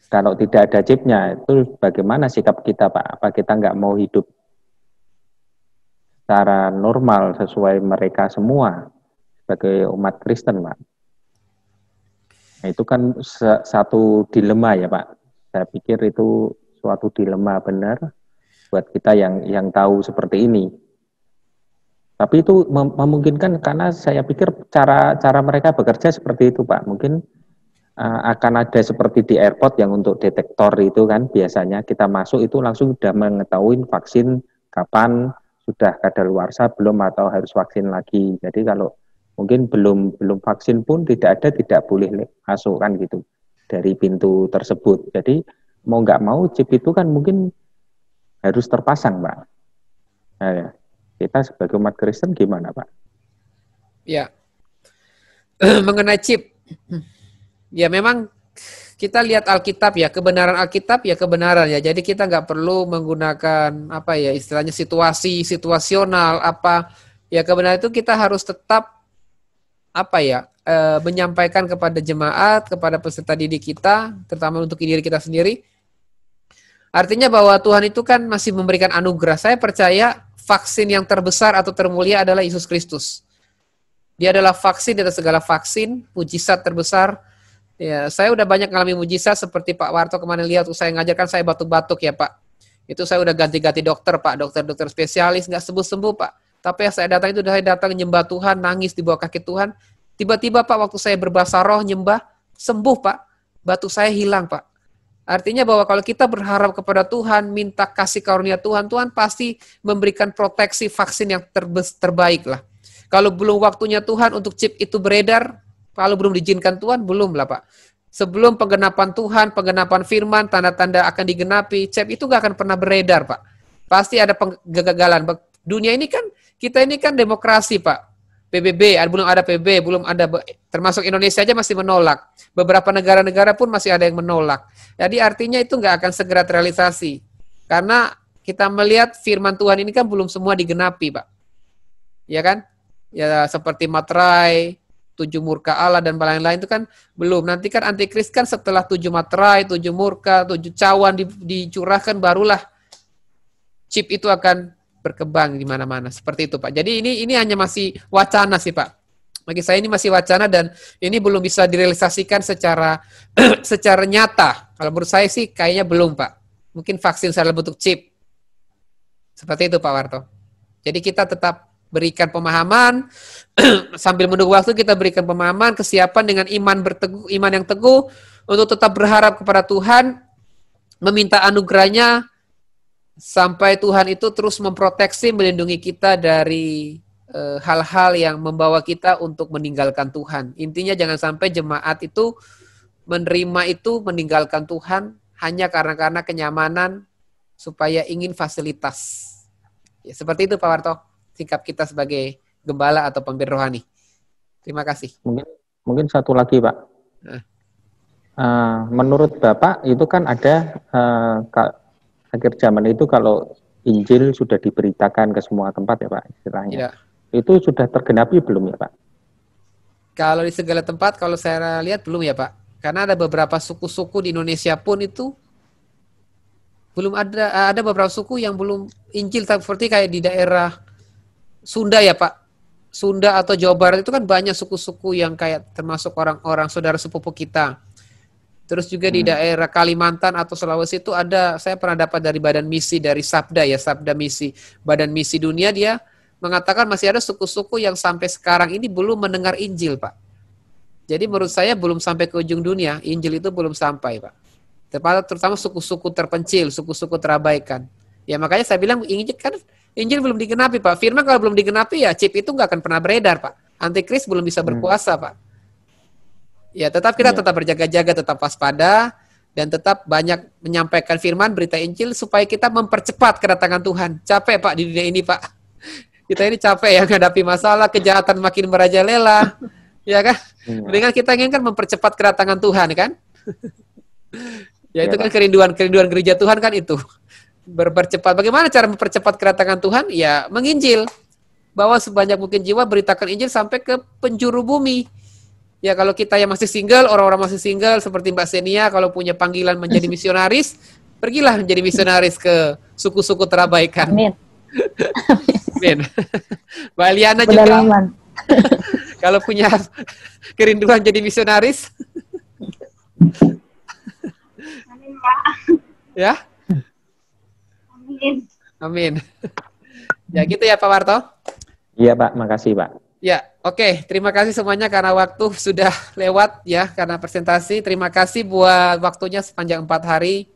Speaker 4: Kalau tidak ada chipnya itu bagaimana sikap kita, Pak? Apa kita enggak mau hidup secara normal sesuai mereka semua sebagai umat Kristen, Pak? Nah, itu kan satu dilema ya, Pak. Saya pikir itu suatu dilema benar buat kita yang tahu seperti ini. Tapi itu memungkinkan karena saya pikir cara mereka bekerja seperti itu, Pak. Mungkin akan ada seperti di airport yang untuk detektor itu kan biasanya kita masuk itu langsung sudah mengetahui vaksin kapan, sudah kadaluarsa belum atau harus vaksin lagi. Jadi kalau mungkin belum vaksin pun tidak boleh masuk kan gitu dari pintu tersebut. Jadi mau nggak mau chip itu kan mungkin harus terpasang, Pak. Nah, ya. Kita sebagai umat Kristen gimana, Pak?
Speaker 1: Ya, mengenai chip, ya memang kita lihat Alkitab ya, kebenaran Alkitab ya kebenaran ya. Jadi kita nggak perlu menggunakan apa ya istilahnya situasional apa ya, kebenaran itu kita harus tetap apa ya menyampaikan kepada jemaat, kepada peserta didik kita, terutama untuk diri kita sendiri. Artinya bahwa Tuhan itu kan masih memberikan anugerah. Saya percaya vaksin yang terbesar atau termulia adalah Yesus Kristus. Dia adalah vaksin di atas segala vaksin, mujizat terbesar. Ya, saya udah banyak mengalami mujizat seperti Pak Warto kemarin lihat saya ngajarkan saya batuk-batuk ya Pak. Itu saya udah ganti-ganti dokter Pak, dokter spesialis nggak sembuh-sembuh Pak. Tapi yang saya datang itu saya datang nyembah Tuhan, nangis di bawah kaki Tuhan. Tiba-tiba Pak waktu saya berbahasa roh nyembah, sembuh Pak. Batuk saya hilang Pak. Artinya bahwa kalau kita berharap kepada Tuhan, minta kasih karunia Tuhan, Tuhan pasti memberikan proteksi vaksin yang terbaik lah. Kalau belum waktunya Tuhan untuk chip itu beredar, kalau belum diizinkan Tuhan, belum lah Pak. Sebelum penggenapan Tuhan, penggenapan firman, tanda-tanda akan digenapi, chip itu gak akan pernah beredar Pak. Pasti ada kegagalan. Dunia ini kan, kita ini kan demokrasi Pak. PBB, belum ada PBB, belum ada, termasuk Indonesia aja masih menolak. Beberapa negara-negara pun masih ada yang menolak. Jadi artinya itu nggak akan segera terrealisasi. Karena kita melihat firman Tuhan ini kan belum semua digenapi, Pak. Ya kan? Ya seperti materai, 7 murka Allah dan lain-lain itu kan belum. Nanti kan antikris kan setelah 7 materai, 7 murka, 7 cawan dicurahkan, barulah chip itu akan berkembang di mana-mana. Seperti itu, Pak. Jadi ini hanya masih wacana sih, Pak. Bagi saya ini masih wacana dan ini belum bisa direalisasikan secara secara nyata. Kalau menurut saya sih kayaknya belum, Pak. Mungkin vaksin dalam bentuk chip. Seperti itu, Pak Warto. Jadi kita tetap berikan pemahaman, sambil menunggu waktu kita berikan pemahaman, kesiapan dengan iman yang teguh, untuk tetap berharap kepada Tuhan, meminta anugerahnya, sampai Tuhan itu terus memproteksi, melindungi kita dari hal-hal yang membawa kita untuk meninggalkan Tuhan. Intinya jangan sampai jemaat itu menerima itu, meninggalkan Tuhan, hanya karena kenyamanan, supaya ingin fasilitas. Ya, seperti itu Pak Warto, sikap kita sebagai gembala atau pemimpin rohani. Terima kasih.
Speaker 4: Mungkin satu lagi Pak. Menurut Bapak itu kan ada akhir zaman itu kalau Injil sudah diberitakan ke semua tempat ya Pak istilahnya. Ya. Itu sudah tergenapi belum ya Pak?
Speaker 1: Kalau di segala tempat kalau saya lihat belum ya Pak. Karena ada beberapa suku-suku di Indonesia pun itu belum ada beberapa suku yang belum Injil, seperti kayak di daerah Sunda ya Pak. Sunda atau Jawa Barat itu kan banyak suku-suku yang kayak termasuk orang-orang saudara sepupu kita. Terus juga di daerah Kalimantan atau Sulawesi itu ada, saya pernah dapat dari badan misi, dari Sabda ya, Sabda misi. Badan misi dunia dia mengatakan masih ada suku-suku yang sampai sekarang ini belum mendengar Injil Pak. Jadi menurut saya belum sampai ke ujung dunia, Injil itu belum sampai Pak. Terutama suku-suku terpencil, suku-suku terabaikan. Ya makanya saya bilang Injil belum digenapi Pak. Firman kalau belum digenapi ya chip itu nggak akan pernah beredar Pak. Antikris belum bisa berkuasa Pak. Ya tetap kita tetap berjaga-jaga, tetap waspada, dan tetap banyak menyampaikan firman, berita Injil supaya kita mempercepat kedatangan Tuhan. Capek Pak di dunia ini Pak. Kita ini capek ya menghadapi masalah, kejahatan makin merajalela. Ya kan? Dengan kita inginkan mempercepat kedatangan Tuhan kan? Ya itu kan kerinduan gereja Tuhan kan itu. Berpercepat. Bagaimana cara mempercepat kedatangan Tuhan? Ya menginjil. Bawa sebanyak mungkin jiwa, beritakan Injil sampai ke penjuru bumi. Ya kalau kita yang masih single, orang-orang masih single seperti Mbak Senia, kalau punya panggilan menjadi misionaris, pergilah menjadi misionaris ke suku-suku terabaikan. Amin. Amin. Mbak Liana juga. Kalau punya kerinduan jadi misionaris.
Speaker 3: Amin, Pak.
Speaker 1: Ya?
Speaker 3: Amin.
Speaker 1: Amin. Ya gitu ya Pak Warto?
Speaker 4: Iya Pak, makasih Pak.
Speaker 1: Ya, oke. Terima kasih semuanya karena waktu sudah lewat ya, karena presentasi. Terima kasih buat waktunya sepanjang 4 hari.